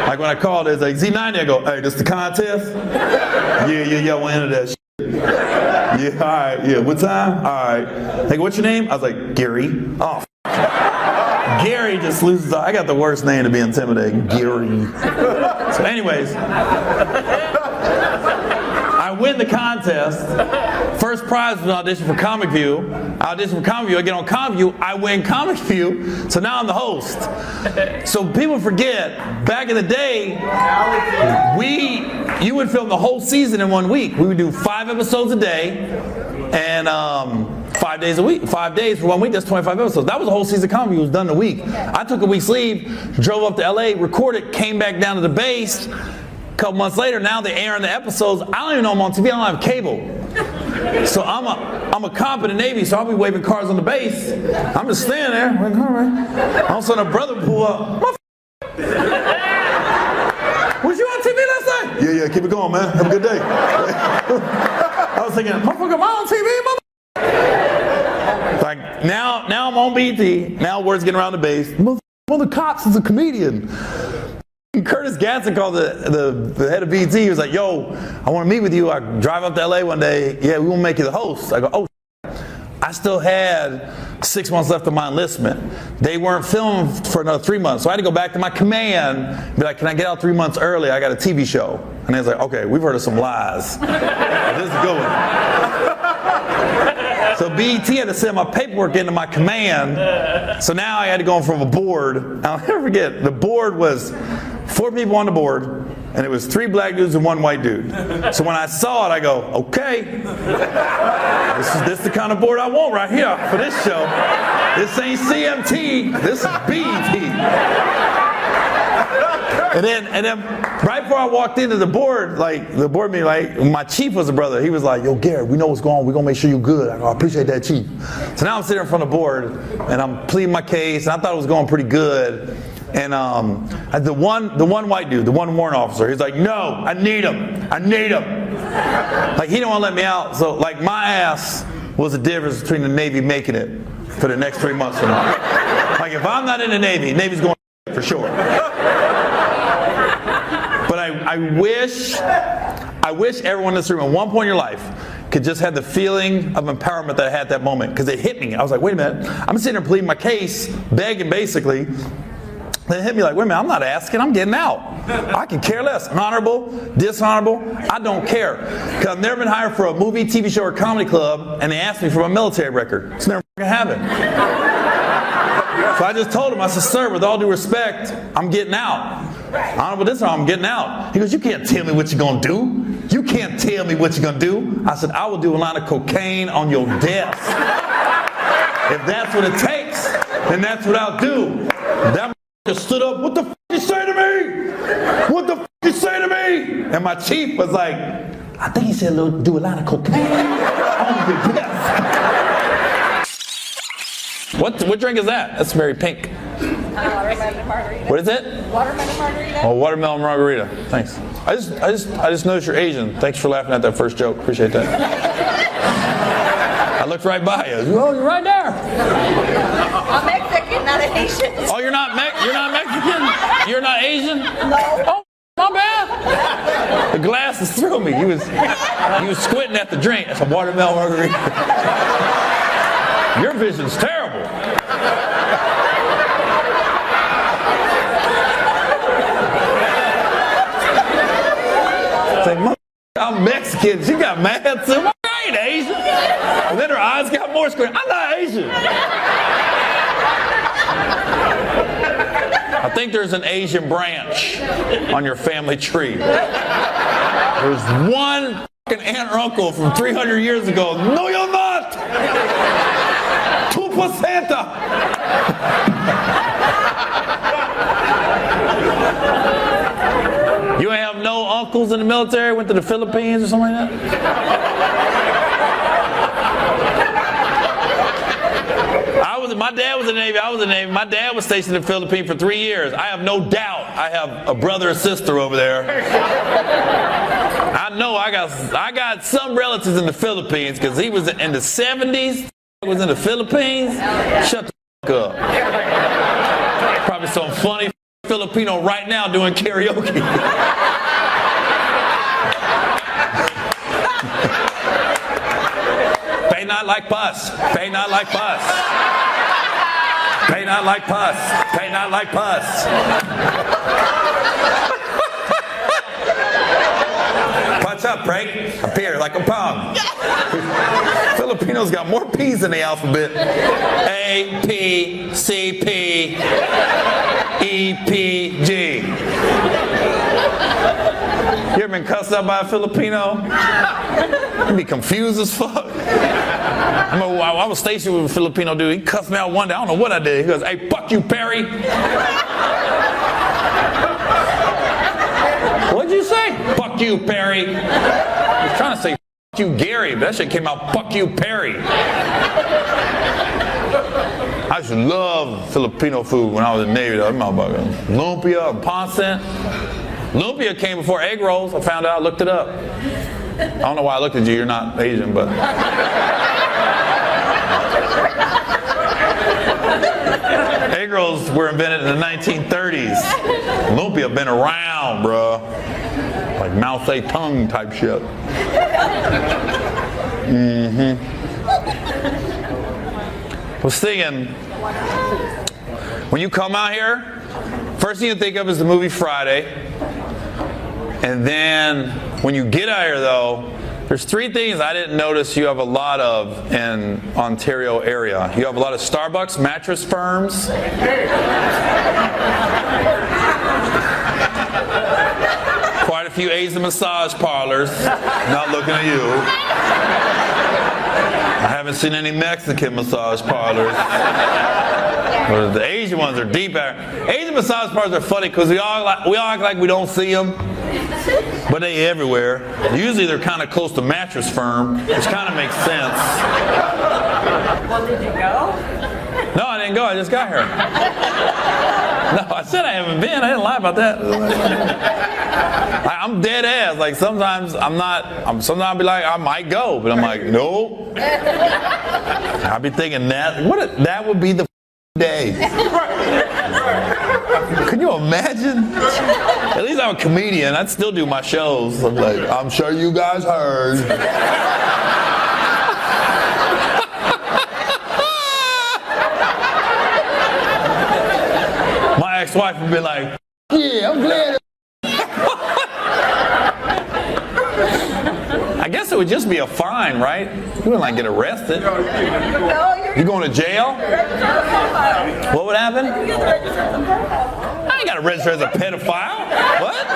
Like when I called, it's like, Z90, I go, hey, this the contest? Yeah, we'll enter that shit. Yeah, all right, yeah, what time? All right. Like, what's your name? I was like, Gary. Oh, Gary just loses. I got the worst name to be intimidating, Gary. So anyways, I win the contest. First prize was an audition for Comic View. I audition for Comic View. I get on Comic View. I win Comic View. So now I'm the host. So people forget, back in the day, you would film the whole season in 1 week. We would do 5 episodes a day and 5 days a week. 5 days for 1 week, that's 25 episodes. That was the whole season of Comic View. It was done in a week. I took a week's leave, drove up to LA, recorded, came back down to the base. A couple months later, now they're airing the episodes. I don't even know I'm on TV. I don't have cable. So I'm a cop in the Navy, so I'll be waving cars on the base. I'm just standing there. Like, all right. All of a sudden, a brother pull up. Was you on TV last night? Yeah, keep it going, man. Have a good day. I was thinking, motherfucker, am I on TV, motherfucker? Like, now I'm on BT. Now word's getting around the base. One of the cops is a comedian. Curtis Gatson called the head of BT. He was like, yo, I want to meet with you. I drive up to LA one day. Yeah, we want to make you the host. I go, oh, I still had 6 months left of my enlistment. They weren't filming for another 3 months. So I had to go back to my command and be like, can I get out 3 months early? I got a TV show. And they was like, okay, we've heard of some lies. This is a good one. So BET had to send my paperwork into my command. So now I had to go from a board. I'll never forget, the board was 4 people on the board, and it was 3 black dudes and 1 white dude. So when I saw it, I go, okay, this is the kind of board I want right here for this show. This ain't CMT, this is BET. And then right before I walked into the board, like the board meeting, like my chief was a brother. He was like, yo, Gary, we know what's going on. We're going to make sure you're good. I go, I appreciate that, chief. So now I'm sitting in front of the board, and I'm pleading my case, and I thought it was going pretty good. And the one white dude, the one warrant officer, he's like, no, I need him. Like, he didn't want to let me out. So, like, my ass was the difference between the Navy making it for the next 3 months from now. Like, if I'm not in the Navy's going for sure. But I wish everyone in this room at one point in your life could just have the feeling of empowerment that I had at that moment. Because it hit me. I was like, wait a minute. I'm sitting there pleading my case, begging basically. Then it hit me like, wait a minute, I'm not asking, I'm getting out. I can care less. Honorable, dishonorable, I don't care. Because I've never been hired for a movie, TV show, or comedy club, and they asked me for my military record. It's never going to happen. So I just told him, I said, sir, with all due respect, I'm getting out. Honorable, dishonorable, I'm getting out. He goes, you can't tell me what you're going to do. You can't tell me what you're going to do. I said, I will do a line of cocaine on your desk. If that's what it takes, then that's what I'll do. That stood up, what the f*** you say to me? What the f*** you say to me? And my chief was like, I think he said do a line of cocaine on your desk. What drink is that? That's very pink. Watermelon margarita. What is it? Watermelon margarita. Oh, watermelon margarita. Thanks. I just noticed you're Asian. Thanks for laughing at that first joke. Appreciate that. I looked right by you. Oh, you're right there. I'm Mexican, not an Asian. Oh, you're not Mexican? You're not Asian? No. Oh, my bad. The glasses threw me. He was squinting at the drink. It's a watermelon margarita. Your vision's terrible. It's like, I'm Mexican. She got mad too. I ain't Asian. And then her eyes got more squint. I'm not Asian. I think there's an Asian branch on your family tree. There's one fucking aunt or uncle from 300 years ago. No, you're not. 2%. You ain't have no uncles in the military? Went to the Philippines or something like that? My dad was in the Navy. I was in the Navy. My dad was stationed in the Philippines for 3 years. I have no doubt I have a brother or sister over there. I know I got some relatives in the Philippines because he was in the 70s. Was in the Philippines. Shut the fuck up. Probably some funny Filipino right now doing karaoke. Pay not like pus. Pay not like pus. Pay not like pus. Pay not like pus. What's up, Prank? Appear like a pong. Filipinos got more P's in the alphabet. A, P, C, P, E, P, G. You ever been cussed out by a Filipino? You'd be confused as fuck. I was stationed with a Filipino dude. He cussed me out one day. I don't know what I did. He goes, "Hey, fuck you, Perry." What'd you say? "Fuck you, Perry." I was trying to say "fuck you, Gary," but that shit came out "fuck you, Perry." I used to love Filipino food when I was in the Navy. Lumpia and pancit. Lumpia came before egg rolls. I found out. I looked it up. I don't know why I looked at you. You're not Asian, but. Egg rolls were invented in the 1930s. Lumpia been around, bro. Like Mao Zedong type shit. I was thinking, when you come out here, first thing you think of is the movie Friday. And then when you get out here, though, there's 3 things I didn't notice you have a lot of in Ontario area. You have a lot of Starbucks mattress firms. Quite a few Asian massage parlors. Not looking at you. I haven't seen any Mexican massage parlors. But the Asian ones are deep. Asian massage parlors are funny because we all act like we don't see them. But they everywhere. Usually they're kind of close to Mattress Firm, which kind of makes sense. Well, did you go? No, I didn't go. I just got here. No, I said I haven't been. I didn't lie about that. I'm dead ass. Like sometimes sometimes I'll be like, I might go, but I'm like, nope. I'll be thinking that would be the day. Can you imagine? At least I'm a comedian. I'd still do my shows. I'm like, I'm sure you guys heard. My ex-wife would be like, yeah, I'm glad. I guess it would just be a fine, right? You wouldn't like get arrested. You going to jail? What would happen? I ain't got to register as a pedophile. What?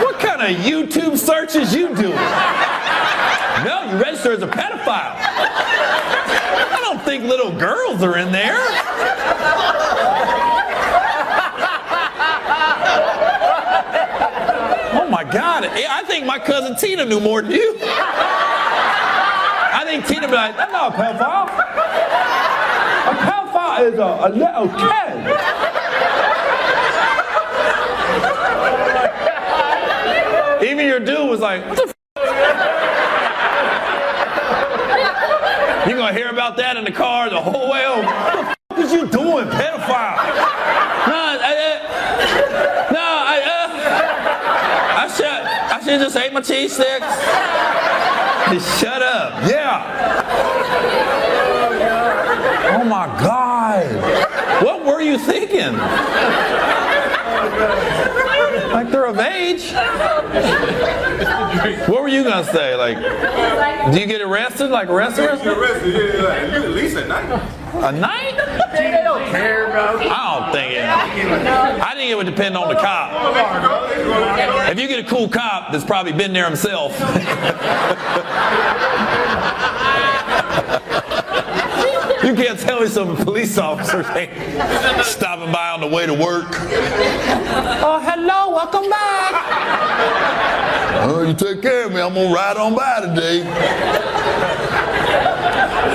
What kind of YouTube searches you do? No, you register as a pedophile. I don't think little girls are in there. Oh my God, I think my cousin Tina knew more than you. I think Tina be like, "That's not a pedophile. A pedophile is a little kid." Even your dude was like, "What the f?" You gonna hear about that in the car the whole way home. What the f is you doing, pedophile? I should just ate my cheese sticks. Shut up. Yeah. Oh my God. What were you thinking? Like they're of age. What were you gonna say? Like, do you get arrested? Like arrested? At least at night. A night? They don't care, bro. I don't think it. I think it would depend on the cop. If you get a cool cop that's probably been there himself. You can't tell me some police officers ain't stopping by on the way to work. Oh, hello, welcome back. Oh, you take care of me. I'm gonna ride on by today.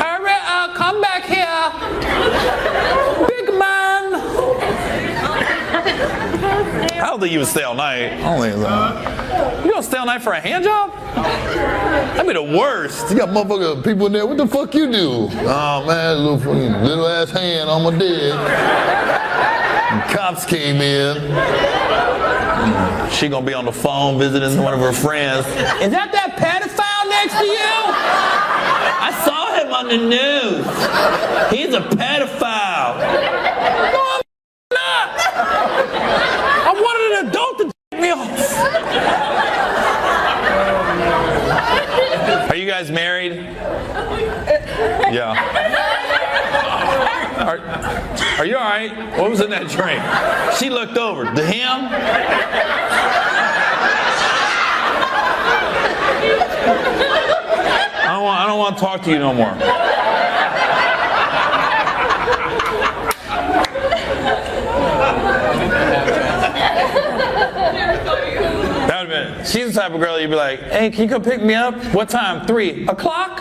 Hurry up, come back here. think you would stay all night. I don't think so. You gonna stay all night for a hand job? That'd be the worst. You got motherfucker people in there. What the fuck you do? Oh man, little ass hand on my dick. And cops came in. She gonna be on the phone visiting one of her friends. Is that pedophile next to you? I saw him on the news. He's a pedophile. No, I'm not. I wanted an adult to take me off. Are you guys married? Yeah. Are you all right? What was in that drink? She looked over. To him? I don't want to talk to you no more. That would have been. She's the type of girl you'd be like, hey, can you come pick me up? What time? 3 o'clock?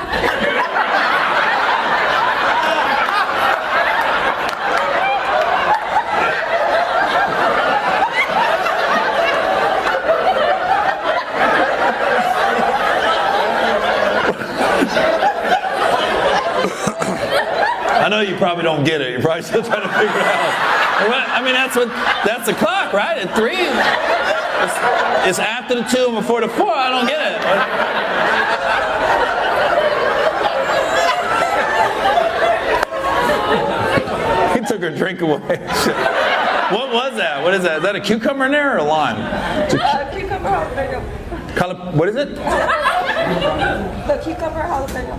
I know you probably don't get it. You're probably still trying to figure it out. I mean, that's the clock, right? At 3. It's after the 2 and before the 4. I don't get it. He took her drink away. What was that? What is that? Is that a cucumber in there or a lime? Cucumber jalapeno. What is it? The cucumber jalapeno.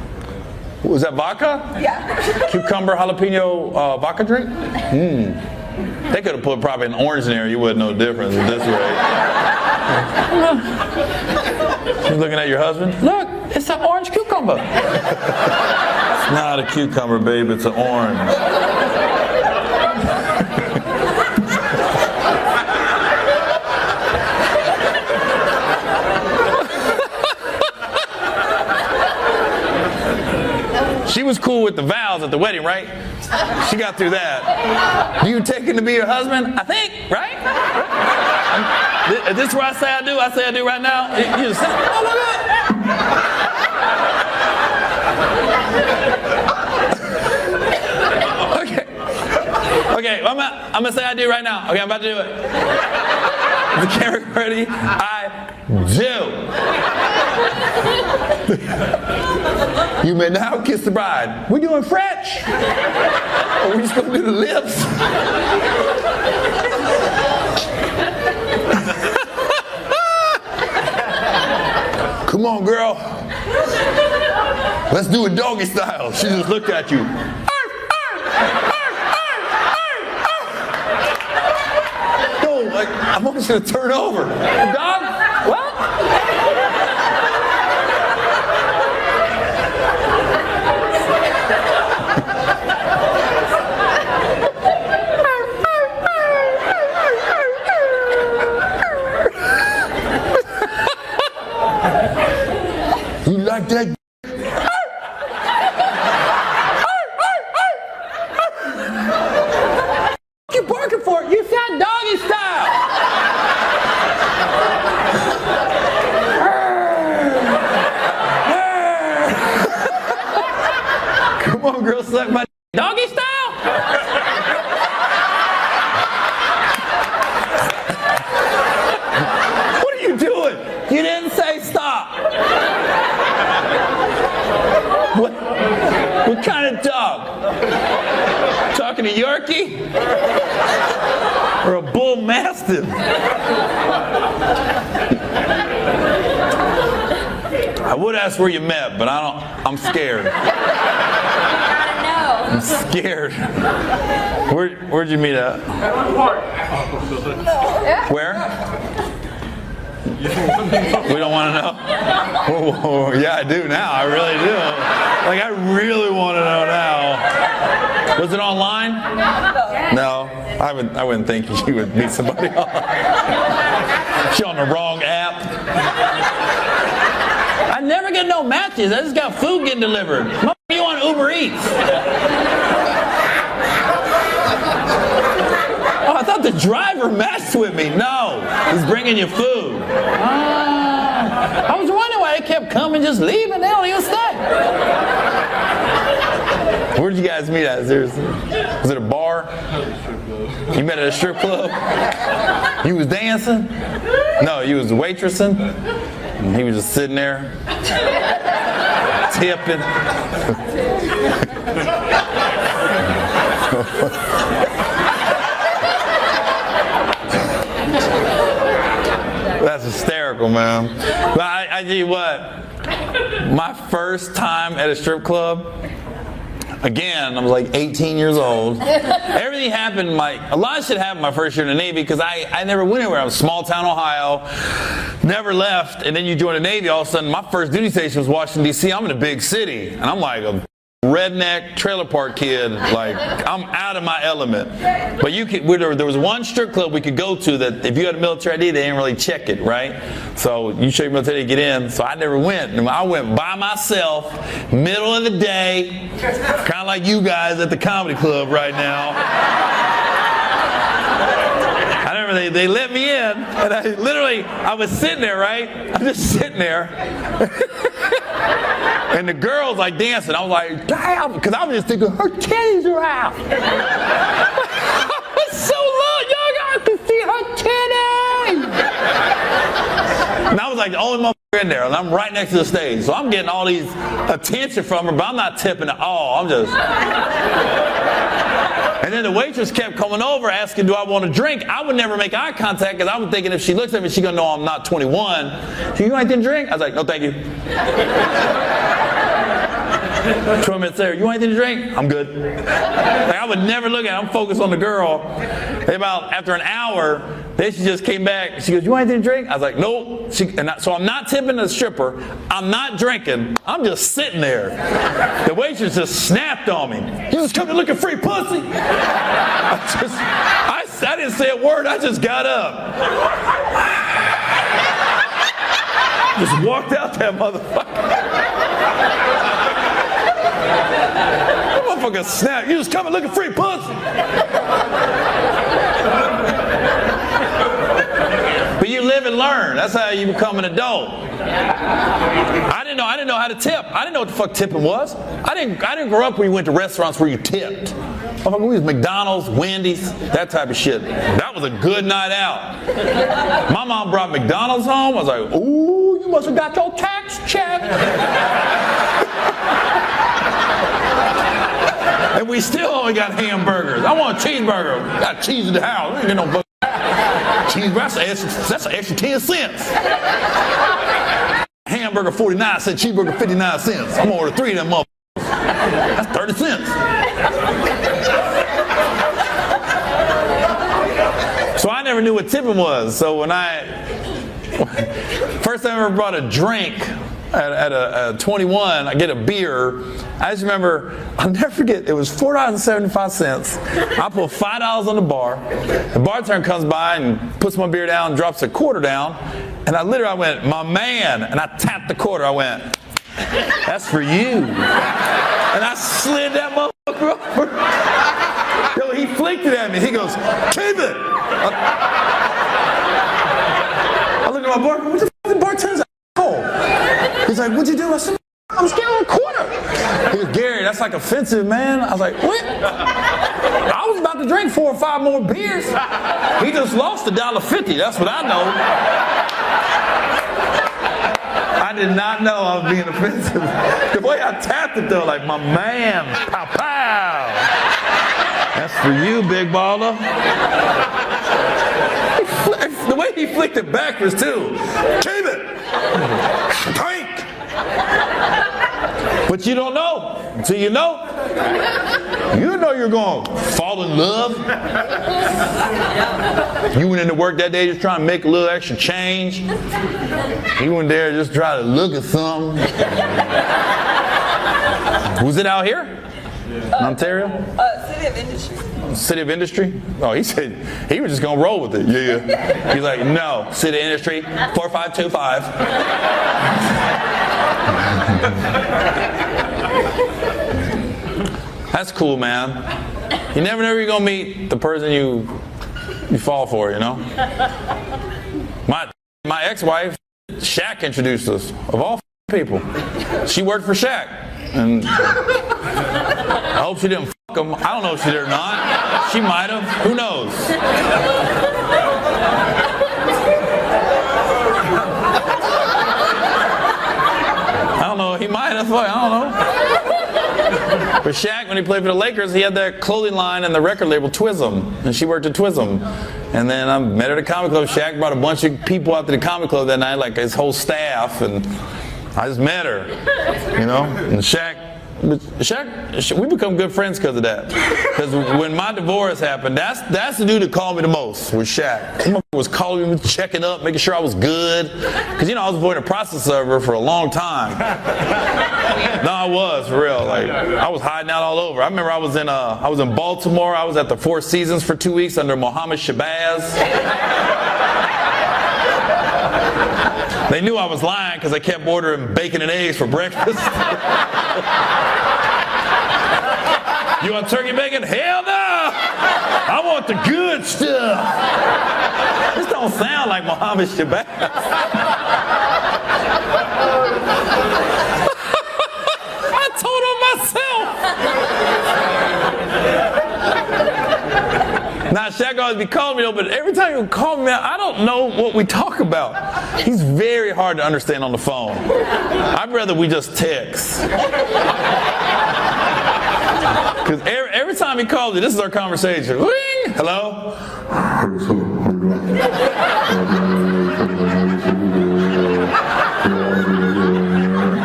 Was that vodka? Yeah. Cucumber jalapeno vodka drink? They could have put probably an orange in there. You wouldn't know the difference at this rate. You're looking at your husband? Look, it's an orange cucumber. It's not a cucumber, babe. It's an orange. She was cool with the vows at the wedding, right? She got through that. Do you take him to be your husband? I think, right? Is this where I say I do? I say I do right now? You just say, oh my God. Okay, I'm gonna say I do right now. Okay, I'm about to do it. Is the camera ready? I do. You may now kiss the bride. We're doing French. Or we're just gonna do the lips. Come on, girl. Let's do it doggy style. She just looked at you. No, like, I want you to turn over. Dog? What? You like that? What you barking for? You said doggy style. Come on, girl, suck my doggy style. What are you doing? You didn't say stop. What kind of dog? Talking a Yorkie? Or a bull mastiff? I would ask where you met, but I'm scared. I'm scared. Where'd you meet at? Where? We don't want to know? Oh, yeah, I do now. I really do. Like, I really want to know now. Was it online? No. I wouldn't think you would meet somebody online. She on the wrong app. I never get no matches. I just got food getting delivered. You on Uber Eats? Oh, I thought thought the driver messed with me. No, he's bringing you food. I was wondering why they kept coming, just leaving. They don't even stay. Where did you guys meet at? Seriously? Was it a bar? You met at a strip club? You was dancing? No, you was waitressing? And he was just sitting there, tipping. That's hysterical, man. But I tell you what, my first time at a strip club, again, I was like 18 years old. Everything happened, a lot of shit happened my first year in the Navy because I never went anywhere. I was small town Ohio, never left, and then you join the Navy, all of a sudden my first duty station was Washington, D.C. I'm in a big city, and I'm like a redneck trailer park kid, like I'm out of my element. But there was one strip club we could go to that if you had a military ID, they didn't really check it, right? So you show your military to get in. So I never went. And I went by myself, middle of the day, kind of like you guys at the comedy club right now. I remember they let me in, and I was sitting there, right? I'm just sitting there. And the girls like dancing. I was like, damn, because I was just thinking, her titties are out. It's so low, y'all got to see her titties. And I was like the only motherfucker in there, and I'm right next to the stage. So I'm getting all these attention from her, but I'm not tipping at all. I'm just... And then the waitress kept coming over asking, do I want a drink? I would never make eye contact because I was thinking if she looks at me, she's going to know I'm not 21. So you want anything to drink? I was like, no, thank you. 20 minutes there, you want anything to drink? I'm good. Like, I would never look at her. I'm focused on the girl. After an hour, then she just came back. She goes, you want anything to drink? I was like, nope. So I'm not tipping the stripper. I'm not drinking. I'm just sitting there. The waitress just snapped on me. You just come to look at free pussy? I didn't say a word. I just got up. Just walked out that motherfucker. That motherfucker snapped. You just come and look at free pussy. But you live and learn. That's how you become an adult. I didn't know how to tip. I didn't know what the fuck tipping was. I didn't grow up where you went to restaurants where you tipped. We was McDonald's, Wendy's, that type of shit. That was a good night out. My mom brought McDonald's home. I was like, ooh, you must have got your tax check. And we still only got hamburgers. I want a cheeseburger. Got cheese in the house. I ain't get no cheeseburger. That's an extra 10 cents. Hamburger 49 cents, cheeseburger 59 cents. I'm gonna order 3 of them motherfuckers. That's 30 cents. So I never knew what tipping was. So when first time I ever brought a drink at 21, I get a beer. I just remember, I'll never forget, it was $4.75. I put $5 on the bar. The bartender comes by and puts my beer down, drops a quarter down, and I went, my man, and I tapped the quarter. I went, that's for you. And I slid that motherfucker over. Yo, he flicked it at me. He goes, keep it. I looked at my bartender. What the fuck, the bartender's asshole? He's like, what'd you do? I said, I'm scared of a quarter. He goes, Gary, that's like offensive, man. I was like, what? I was about to drink 4 or 5 more beers. He just lost $1.50. That's what I know. I did not know I was being offensive. The way I tapped it though, like, my man, pow pow. That's for you, big baller. The way he flicked it backwards too. Keep it. Tank. But you don't know until you know. You know you're going to fall in love. You went into work that day just trying to make a little extra change. You went there just trying to look at something. Was it out here? In Ontario? City of Industry. City of Industry? Oh, he said he was just going to roll with it. Yeah. He's like, no, City of Industry, 4525. That's cool, man. You never know where you're going to meet the person you you fall for it, you know. My ex-wife, Shaq introduced us, of all people. She worked for Shaq, and I hope she didn't fuck him. I don't know if she did or not. She might have. Who knows? I don't know. He might have. I don't know. But Shaq, when he played for the Lakers, he had that clothing line and the record label Twism, and she worked at Twism. And then I met her at the comedy club. Shaq brought a bunch of people out to the comedy club that night, like his whole staff, and I just met her, you know. And Shaq, we become good friends because of that. Because when my divorce happened, that's the dude that called me the most, was Shaq. He was calling me, checking up, making sure I was good. Because, you know, I was avoiding a process server for a long time. No, I was, for real. Like, I was hiding out all over. I remember I was in Baltimore. I was at the Four Seasons for 2 weeks under Mohammed Shabazz. They knew I was lying because I kept ordering bacon and eggs for breakfast. You want turkey bacon? Hell no! I want the good stuff. This don't sound like Mohammed Shabazz. I told him myself. Now, Shaq always be calling me though, but every time he call me, I don't know what we talk about. He's very hard to understand on the phone. I'd rather we just text. Because every time he calls me, this is our conversation. Ring! Hello?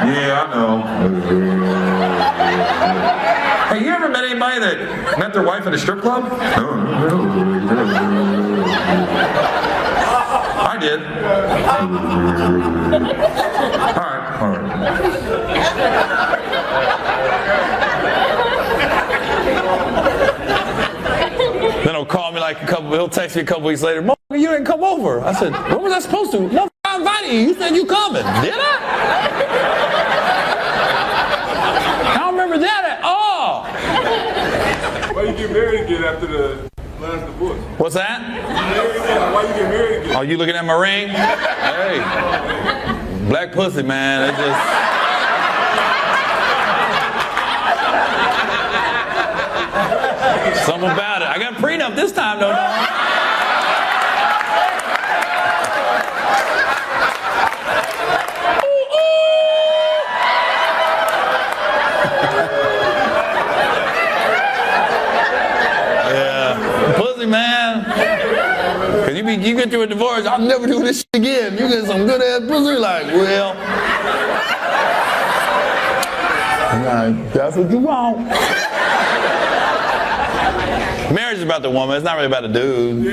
Yeah, I know. Hey, you ever met anybody that met their wife at a strip club? I did. All right. Then he'll call me he'll text me a couple weeks later, "Motherfucker, you didn't come over." I said, "When was I supposed to? Motherfucker, I invited you. You said you coming. Did I? I don't remember that at all." Why you get married again after the last divorce? What's that? Why you get married again? Oh, you looking at my ring? Hey. Black pussy, man. It just... Something about it. I got a prenup this time, though. Yeah. Pussy, man. Because you get through a divorce, I'll never do this shit again. You get some good ass pussy, like, well. That's what you want. Marriage is about the woman. It's not really about the dude.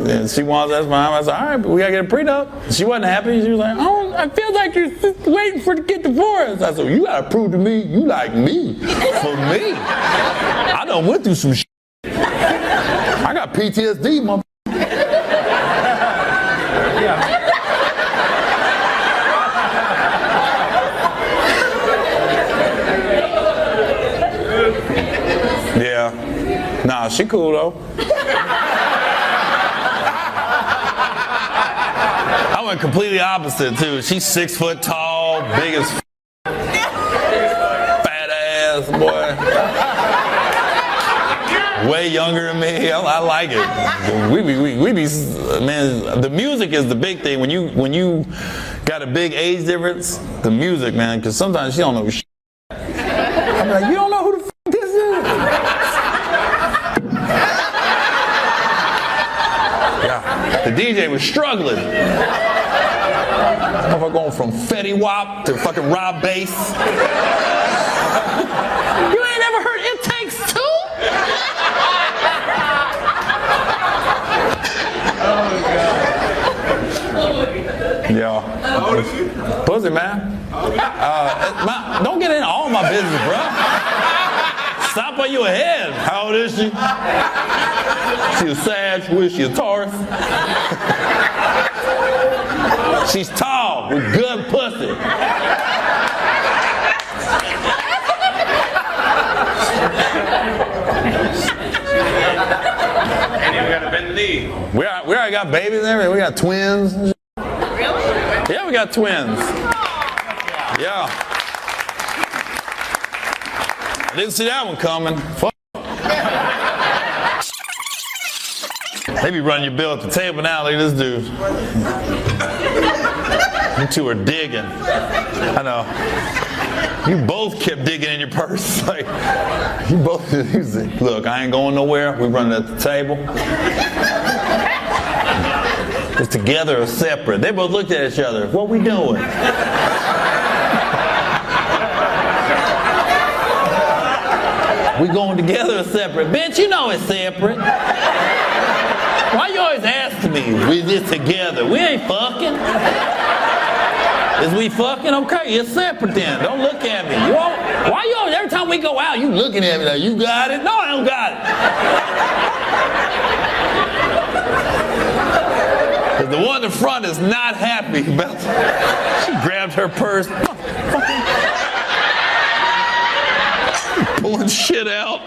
And she wants, that's fine. I said, all right, but we got to get a prenup. She wasn't happy. She was like, oh, I feel like you're waiting for to get divorced. I said, well, you got to prove to me you like me. For me. I done went through some shit. I got PTSD, motherfucker. Yeah. Nah, she cool though. I went completely opposite too. She's 6 foot tall, big as fat ass boy. Way younger than me. I like it. We be man. The music is the big thing. When you got a big age difference, the music, man. Because sometimes she don't know shit. I'm like, you don't know who the f this is? Yeah. The DJ was struggling. I'm going from Fetty Wap to fucking Rob Bass. You ain't ever heard It Takes Two? Yeah. How old is she? Pussy, man. Don't get into all my business, bro. Stop while you ahead. How old is she? She a Sag. Where's she, a Taurus? She's tall with good pussy. And you gotta bend the knee. We got babies and everything. We got twins. Really? Yeah, we got twins. Yeah. I didn't see that one coming. Fuck. They be running your bill at the table now. Look at this dude. You two are digging. I know. You both kept digging in your purse. Like, you both, look, I ain't going nowhere. We running at the table. It's together or separate. They both looked at each other. What we doing? We going together or separate? Bitch, you know it's separate. Why you always asking me? We just together. We ain't fucking. Is we fucking? Okay, it's separate then. Don't look at me. Why you always, every time we go out, you looking at me like, you got it? No, I don't got it. The one in the front is not happy about it. She grabbed her purse. Pulling shit out.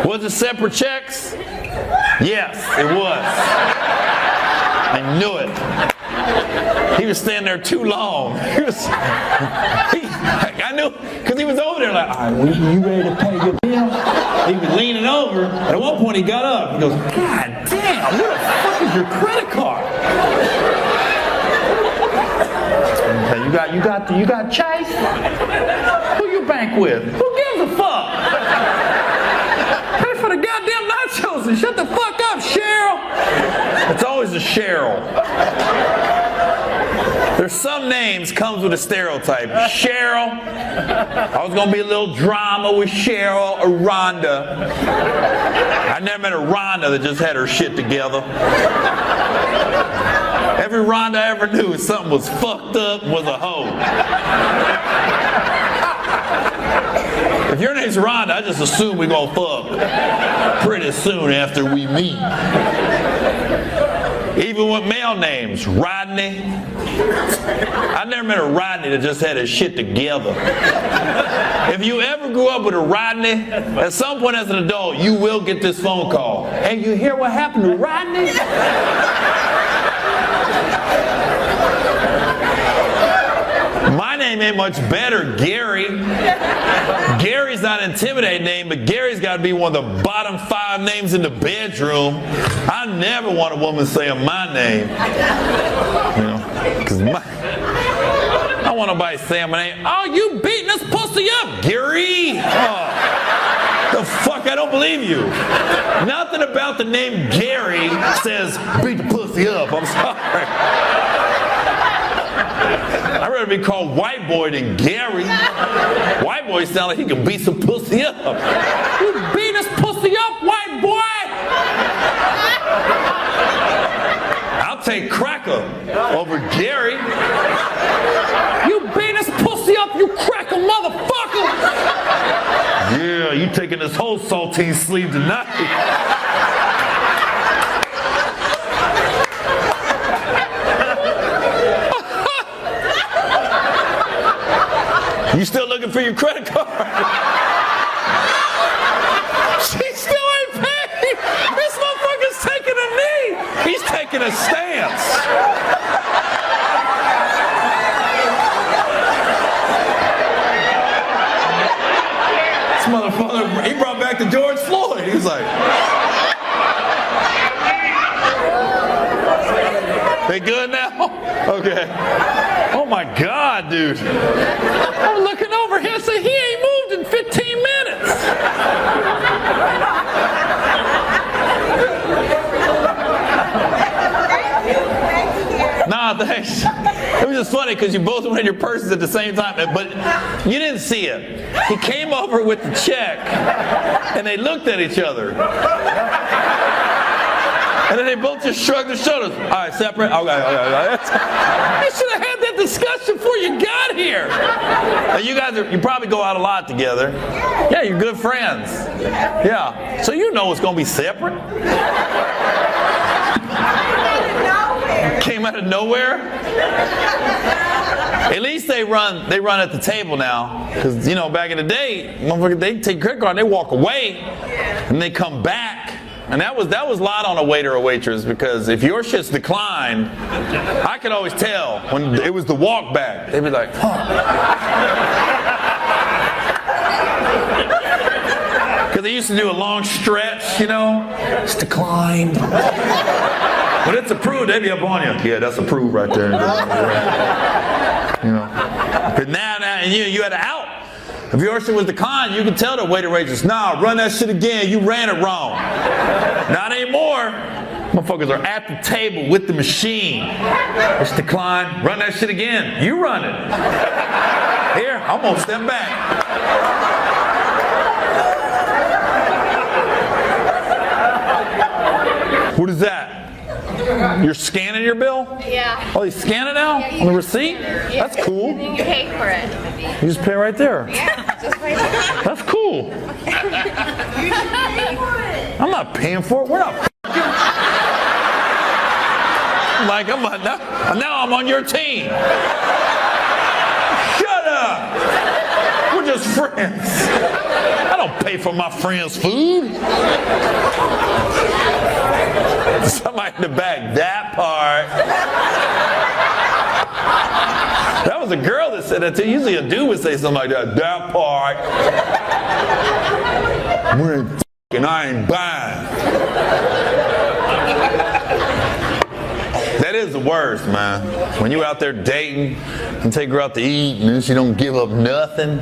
Was it separate checks? Yes, it was. I knew it. He was standing there too long. I knew, because he was over there like, all right, you ready to pay your bill? He was leaning over. At one point he got up. He goes, God damn, where the fuck is your credit card? Okay, you got Chase? Who you bank with? Who gives a fuck? Pay for the goddamn nachos and shut the fuck up, Cheryl. It's always a Cheryl. There's some names comes with a stereotype. Cheryl. I was gonna be a little drama with Cheryl or Rhonda. I never met a Rhonda that just had her shit together. Every Rhonda I ever knew, something was fucked up, was a hoe. If your name's Rhonda, I just assume we're gonna fuck pretty soon after we meet. Even with male names, Rodney. I never met a Rodney that just had his shit together. If you ever grew up with a Rodney, at some point as an adult, you will get this phone call. Hey, you hear what happened to Rodney? My name ain't much better, Gary. Gary's not an intimidating name, but Gary's got to be one of the bottom 5 names in the bedroom. I never want a woman saying my name. You know, because I don't want nobody saying my name. Oh, you beating this pussy up, Gary. Oh, the fuck, I don't believe you. Nothing about the name Gary says beat the pussy up. I'm sorry. I'd rather be called White Boy than Gary. White Boy sound like he can beat some pussy up. You beat this pussy up, White Boy! I'll take Cracker over Gary. You beat this pussy up, you cracker motherfucker! Yeah, you taking this whole saltine sleeve tonight. You still looking for your credit card? She still ain't paid. This motherfucker's taking a knee. He's taking a stance. This motherfucker, he brought back the George Floyd. He was like, they good now? Okay. Oh my God, dude. I'm looking over here and say he ain't moved in 15 minutes. Nah, thanks. It was just funny because you both went in your purses at the same time, but you didn't see it. He came over with the check and they looked at each other. And then they both just shrugged their shoulders. All right, separate? Okay. You should have had that discussion before you got here. Now you guys you probably go out a lot together. Yeah, you're good friends. Yeah. So you know it's going to be separate. Came out of nowhere. At least they run at the table now. Because, you know, back in the day, motherfuckers, they take a credit card and they walk away. And they come back. And that was a lot on a waiter or waitress, because if your shit's declined, I could always tell when it was the walk back. They'd be like, because they used to do a long stretch, you know. It's declined. When it's approved, they'd be up on you. Yeah, that's approved right there. You know. But now, and you had to out. If your shit was declined, you could tell the waiter waitress, nah, run that shit again. You ran it wrong. Not anymore. Motherfuckers are at the table with the machine. It's declined. Run that shit again. You run it. Here, I'm gonna step back. What is that? You're scanning your bill? Yeah. Oh, you scan it now? On the receipt? Yeah. That's cool. And then you pay for it. You just pay right there. Yeah, just right there. That's cool. I'm not paying for it. We're not. Like, now I'm on your team. Shut up. We're just friends. I don't pay for my friends' food. Somebody in the back, that part. That was a girl that said that too. Usually a dude would say something like that. That part. We're and I ain't buying. That is the worst, man. When you out there dating and take her out to eat and then she don't give up nothing.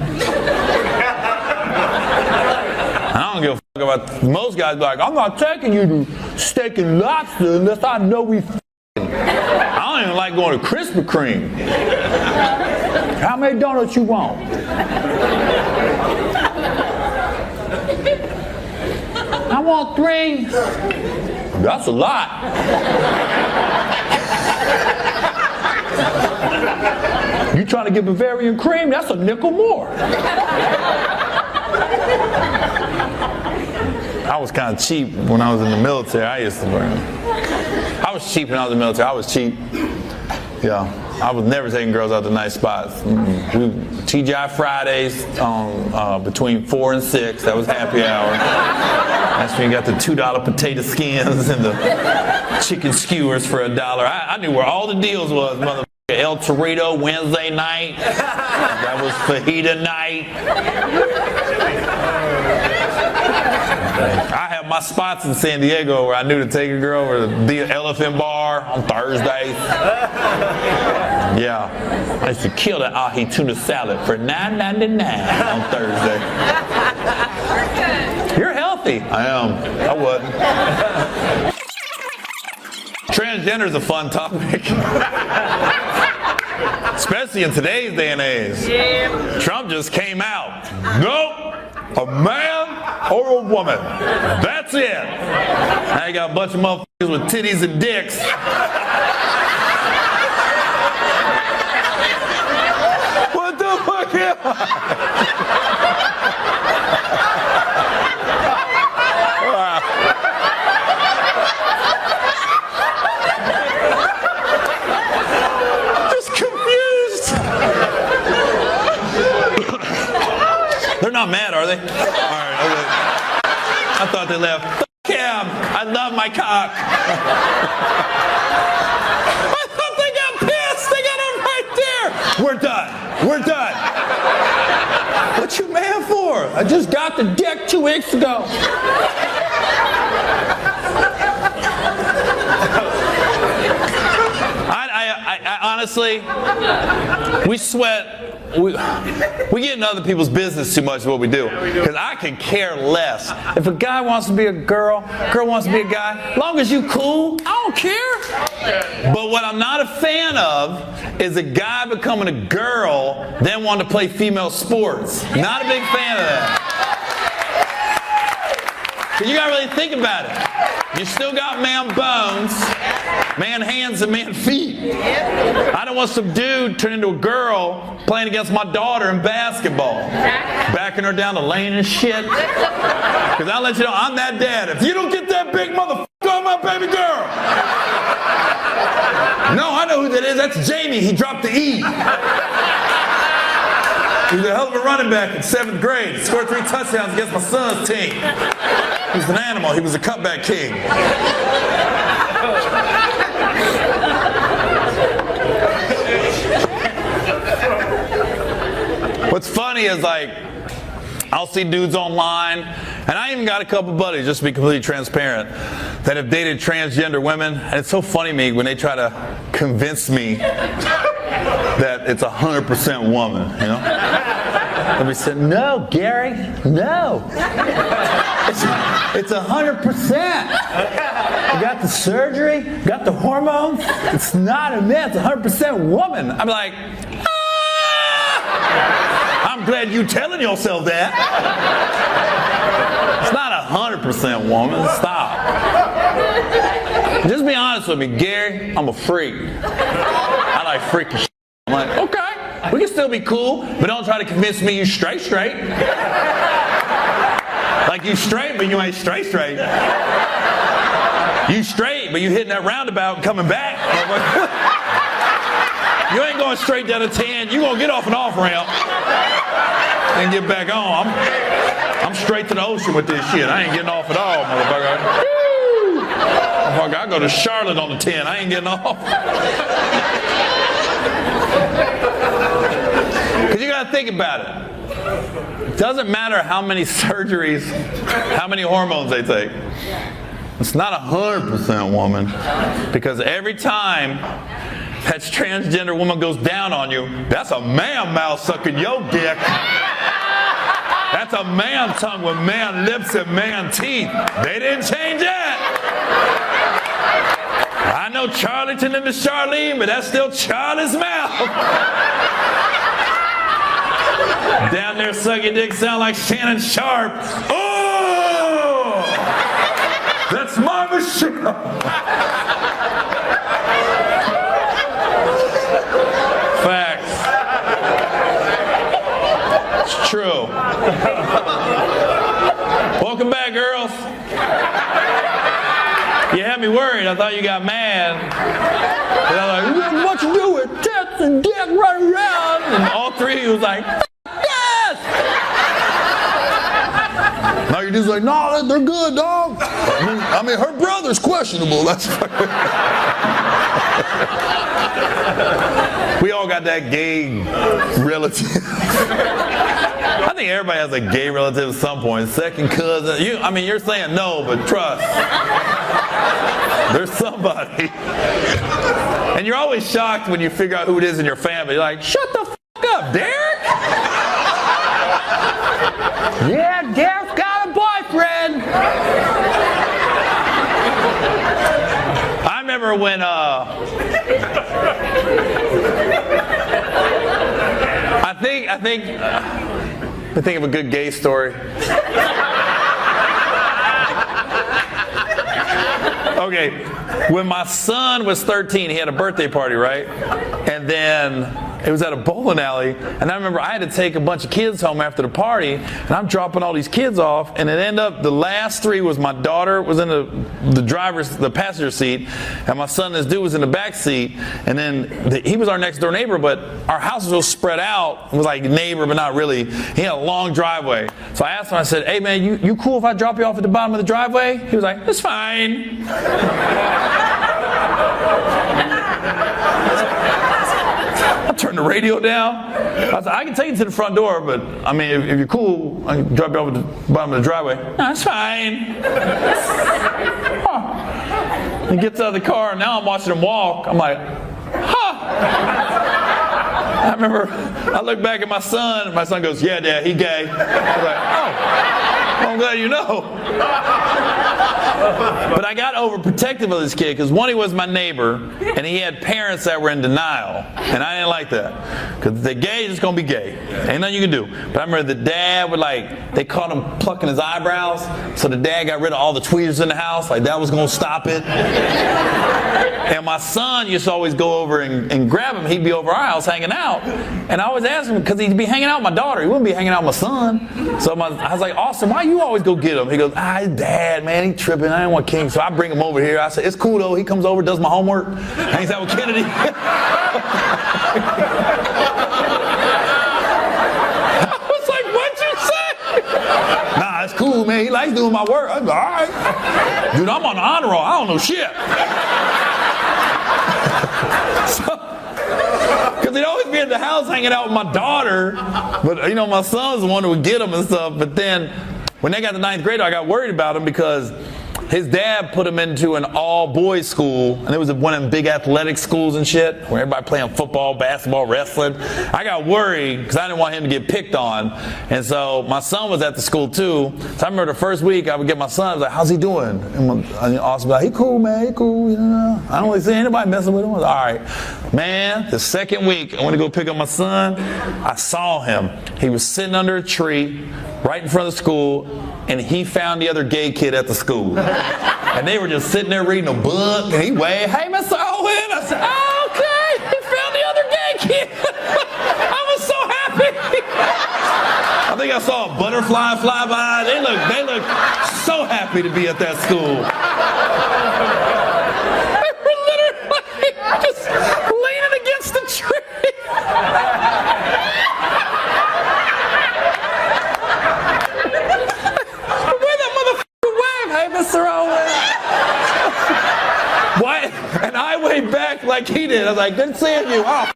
I don't give a fuck about. Most guys be like, I'm not taking you to steak and lobster unless I know we I don't even like going to Krispy Kreme. How many donuts you want? I want 3. That's a lot. You trying to get Bavarian cream? That's a nickel more. I was kind of cheap when I was in the military. I was cheap when I was in the military. I was cheap. Yeah. I was never taking girls out to nice spots. TGI Fridays between 4 and 6. That was happy hour. That's when you got the $2 potato skins and the chicken skewers for $1. I knew where all the deals was, motherfucker. El Torito Wednesday night. That was fajita night. I have my spots in San Diego where I knew to take a girl over to the Elephant Bar on Thursdays. Yeah. I used to kill that ahi tuna salad for $9.99 on Thursday. You're healthy. I am. I wasn't. Transgender is a fun topic. Especially in today's day and age. Yeah. Trump just came out. Nope. A man or a woman. That's it. Now you got a bunch of motherfuckers with titties and dicks. What the fuck am I? Just confused. They're not mad, are they? All right, okay. I thought they left. Fuck him. I love my cock. I thought they got pissed. They got him right there. We're done. We're done. What you mad for? I just got the dick 2 weeks ago. I honestly, we sweat. We get in other people's business too much, what we do. Because I can care less. If a guy wants to be a girl wants to be a guy, as long as you cool, I don't care. But what I'm not a fan of is a guy becoming a girl, then wanting to play female sports. Not a big fan of that. You gotta really think about it. You still got man bones, man hands, and man feet. I don't want some dude turn into a girl playing against my daughter in basketball, backing her down the lane and shit. Because I'll let you know, I'm that dad. If you don't get that big motherfucker on my baby girl. No, I know who that is. That's Jamie. He dropped the E. He was a hell of a running back in 7th grade. Scored 3 touchdowns against my son's team. He's an animal. He was a cutback king. What's funny is like, I'll see dudes online, and I even got a couple buddies, just to be completely transparent, that have dated transgender women, and it's so funny to me when they try to convince me that it's 100% woman, you know? And we said, no, Gary, no. It's 100%. You got the surgery, got the hormones. It's not a man, it's 100% woman. I'm like, I'm glad you telling yourself that. It's not 100% woman. Stop. Just be honest with me, Gary. I'm a freak. I like freaky shit. I'm like, okay, we can still be cool, but don't try to convince me you straight. Like you straight, but you ain't straight. You straight, but you hitting that roundabout and coming back. You ain't going straight down to 10. You gonna get off an off ramp and get back on. I'm straight to the ocean with this shit. I ain't getting off at all, motherfucker. Motherfucker, I go to Charlotte on the 10. I ain't getting off. Because you gotta think about it. It doesn't matter how many surgeries, how many hormones they take. It's not 100% woman. Because every time that transgender woman goes down on you, that's a man mouth sucking your dick. That's a man tongue with man lips and man teeth. They didn't change that. I know Charlton and the Charlene, but that's still Charlie's mouth. Down there sucking dick sound like Shannon Sharp. Oh! That's my machine. Facts. It's true. Welcome back, girls. You had me worried. I thought you got mad. And I was like, what you do with tits and dick running around? And all three of you was like, yes! Now you're just like, no, they're good, dog. I mean, her brother's questionable. That's we all got that gay relative. I think everybody has a gay relative at some point. Second cousin. You're saying no, but trust. There's somebody. And you're always shocked when you figure out who it is in your family. You're like, shut the f*** up, Derek. Yeah, Derek's got a boyfriend. I remember when I think of a good gay story. Okay, when my son was 13, he had a birthday party, right? And then it was at a bowling alley, and I remember I had to take a bunch of kids home after the party, and I'm dropping all these kids off, and it ended up the last three was my daughter was in the passenger seat, and my son and this dude was in the back seat, and then he was our next door neighbor, but our houses were spread out. It was like neighbor, but not really. He had a long driveway. So I asked him, I said, hey man, you cool if I drop you off at the bottom of the driveway? He was like, it's fine. I turned the radio down. I said, I can take you to the front door, but I mean, if you're cool, I can drop you off at the bottom of the driveway. No, that's fine. He gets out of the car, and now I'm watching him walk. I'm like, huh. I remember, I look back at my son, and my son goes, yeah, Dad, he gay. I was like, oh, I'm glad you know. But I got overprotective of this kid because one, he was my neighbor, and he had parents that were in denial, and I didn't like that because if they're gay, it's just gonna be gay. Ain't nothing you can do. But I remember the dad would they caught him plucking his eyebrows, so the dad got rid of all the tweezers in the house, like that was gonna stop it. And my son used to always go over and grab him. He'd be over our house hanging out, and I always asked him because he'd be hanging out with my daughter. He wouldn't be hanging out with my son. So I was like, Austin, why you always go get him? He goes, his dad, man, he tripping. I didn't want King, so I bring him over here. I said, it's cool though. He comes over, does my homework, hangs out with Kennedy. I was like, what'd you say? Nah, it's cool. cool, man. He likes doing my work. I was like, all right. Dude, I'm on the honor roll. I don't know shit. Because he'd always be at the house hanging out with my daughter. But, you know, my son's the one who would get him and stuff. But then when they got to 9th grade, I got worried about him because his dad put him into an all-boys school, and it was one of them big athletic schools and shit, where everybody playing football, basketball, wrestling. I got worried because I didn't want him to get picked on, and so my son was at the school too. So I remember the first week I would get my son, I was like, "How's he doing?" And Austin was like, "He cool, man. He cool. You know, I don't really see anybody messing with him." I was like, all right, man. The second week I went to go pick up my son. I saw him. He was sitting under a tree right in front of the school, and he found the other gay kid at the school. And they were just sitting there reading a book, and he waved, "Hey, Mr. Owen." I said, "Oh, okay, he found the other gay kid." I was so happy. I think I saw a butterfly fly by. They look so happy to be at that school. They were literally just leaning against the tree. "Hey, Mr. Owen." Why? And I waved back like he did. I was like, "Good seeing you." "Oh,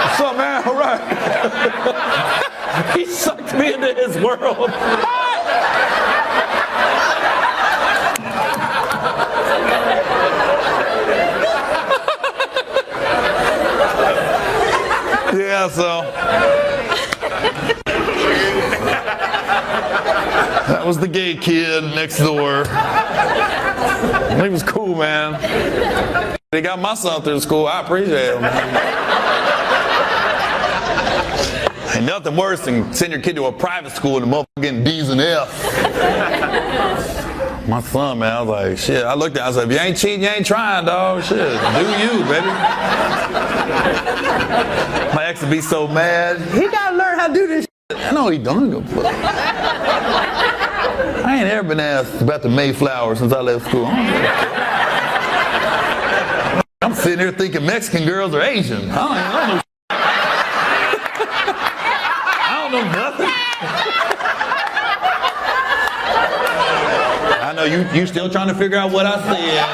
what's up, man? All right." He sucked me into his world. Yeah, so that was the gay kid next door. He was cool, man. They got my son through school. I appreciate him. Ain't nothing worse than send your kid to a private school and the motherfucker getting D's and F's. My son, man, I was like, shit. I looked at him, I was like, "If you ain't cheating, you ain't trying, dog. Shit, do you, baby." My ex would be so mad. He gotta learn how to do this shit. I know he don't give a fuck. I ain't ever been asked about the Mayflower since I left school. I'm sitting here thinking Mexican girls are Asian. I don't know. I don't know nothing. I know you still trying to figure out what I said.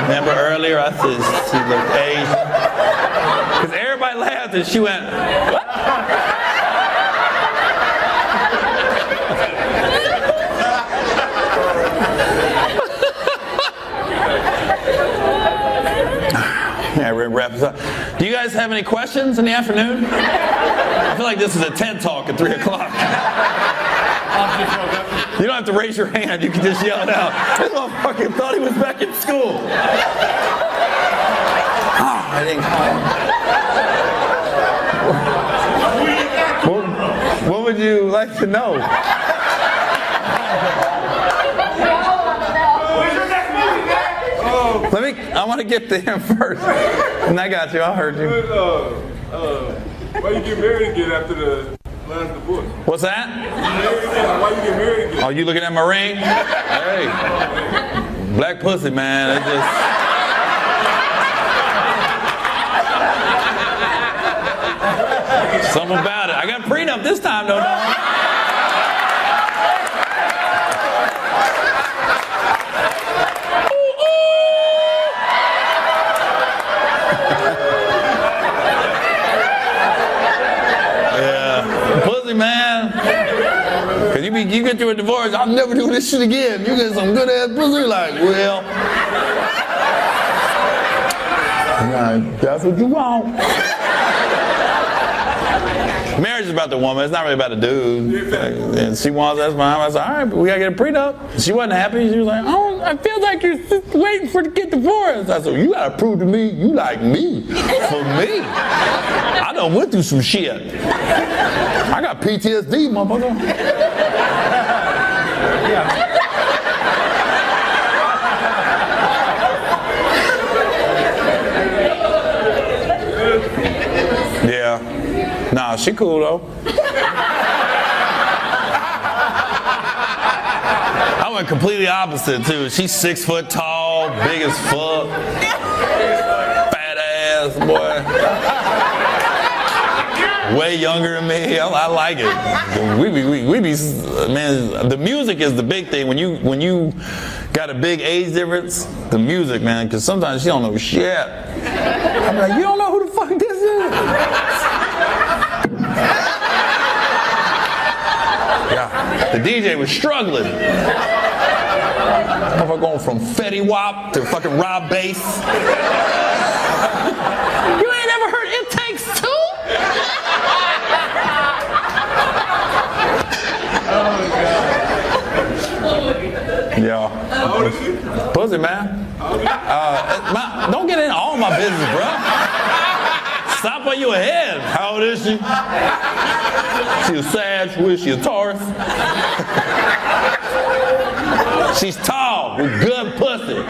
Remember earlier I said she looked Asian? Because everybody laughed and she went, "What?" Yeah, we're wrap this up. Do you guys have any questions in the afternoon? I feel like this is a TED Talk at 3 o'clock. You don't have to raise your hand. You can just yell it out. This motherfucker thought he was back in school. Oh, I didn't call him. What would you like to know? I want to get to him first. And I got you. I heard you. Why you get married again after the last divorce? What's that? Why you get married again? Oh, you looking at my ring? Hey. Black pussy, man. It just... Something about it. I got a prenup this time, though, dog. Man, cause you get through a divorce, "I'll never do this shit again." You get some good ass pussy, like, well, that's what you want. Marriage is about the woman. It's not really about the dude. And she wants, that's fine. I said, all right, but we gotta get a prenup. She wasn't happy. She was like, "Oh, I feel like you're just waiting for to get divorced." I said, "You gotta prove to me you like me. For me, I done went through some shit. I got PTSD, motherfucker." Yeah. Nah, she cool though. I went completely opposite too. She's 6 foot tall, big as fuck, fat ass boy. way younger than me. I like it. We be, man. The music is the big thing. When you got a big age difference, the music, man. Because sometimes she don't know shit. I'm like, you don't know who the fuck this is? Yeah, the DJ was struggling. Motherfucker going from Fetty Wap to fucking Rob Bass. You ain't ever heard It Takes Two? Yeah. Pussy, man. Don't get in all my business, bro. Stop while you ahead. How old is she? She a Sag. Who is she? A Taurus? She's tall with good pussy.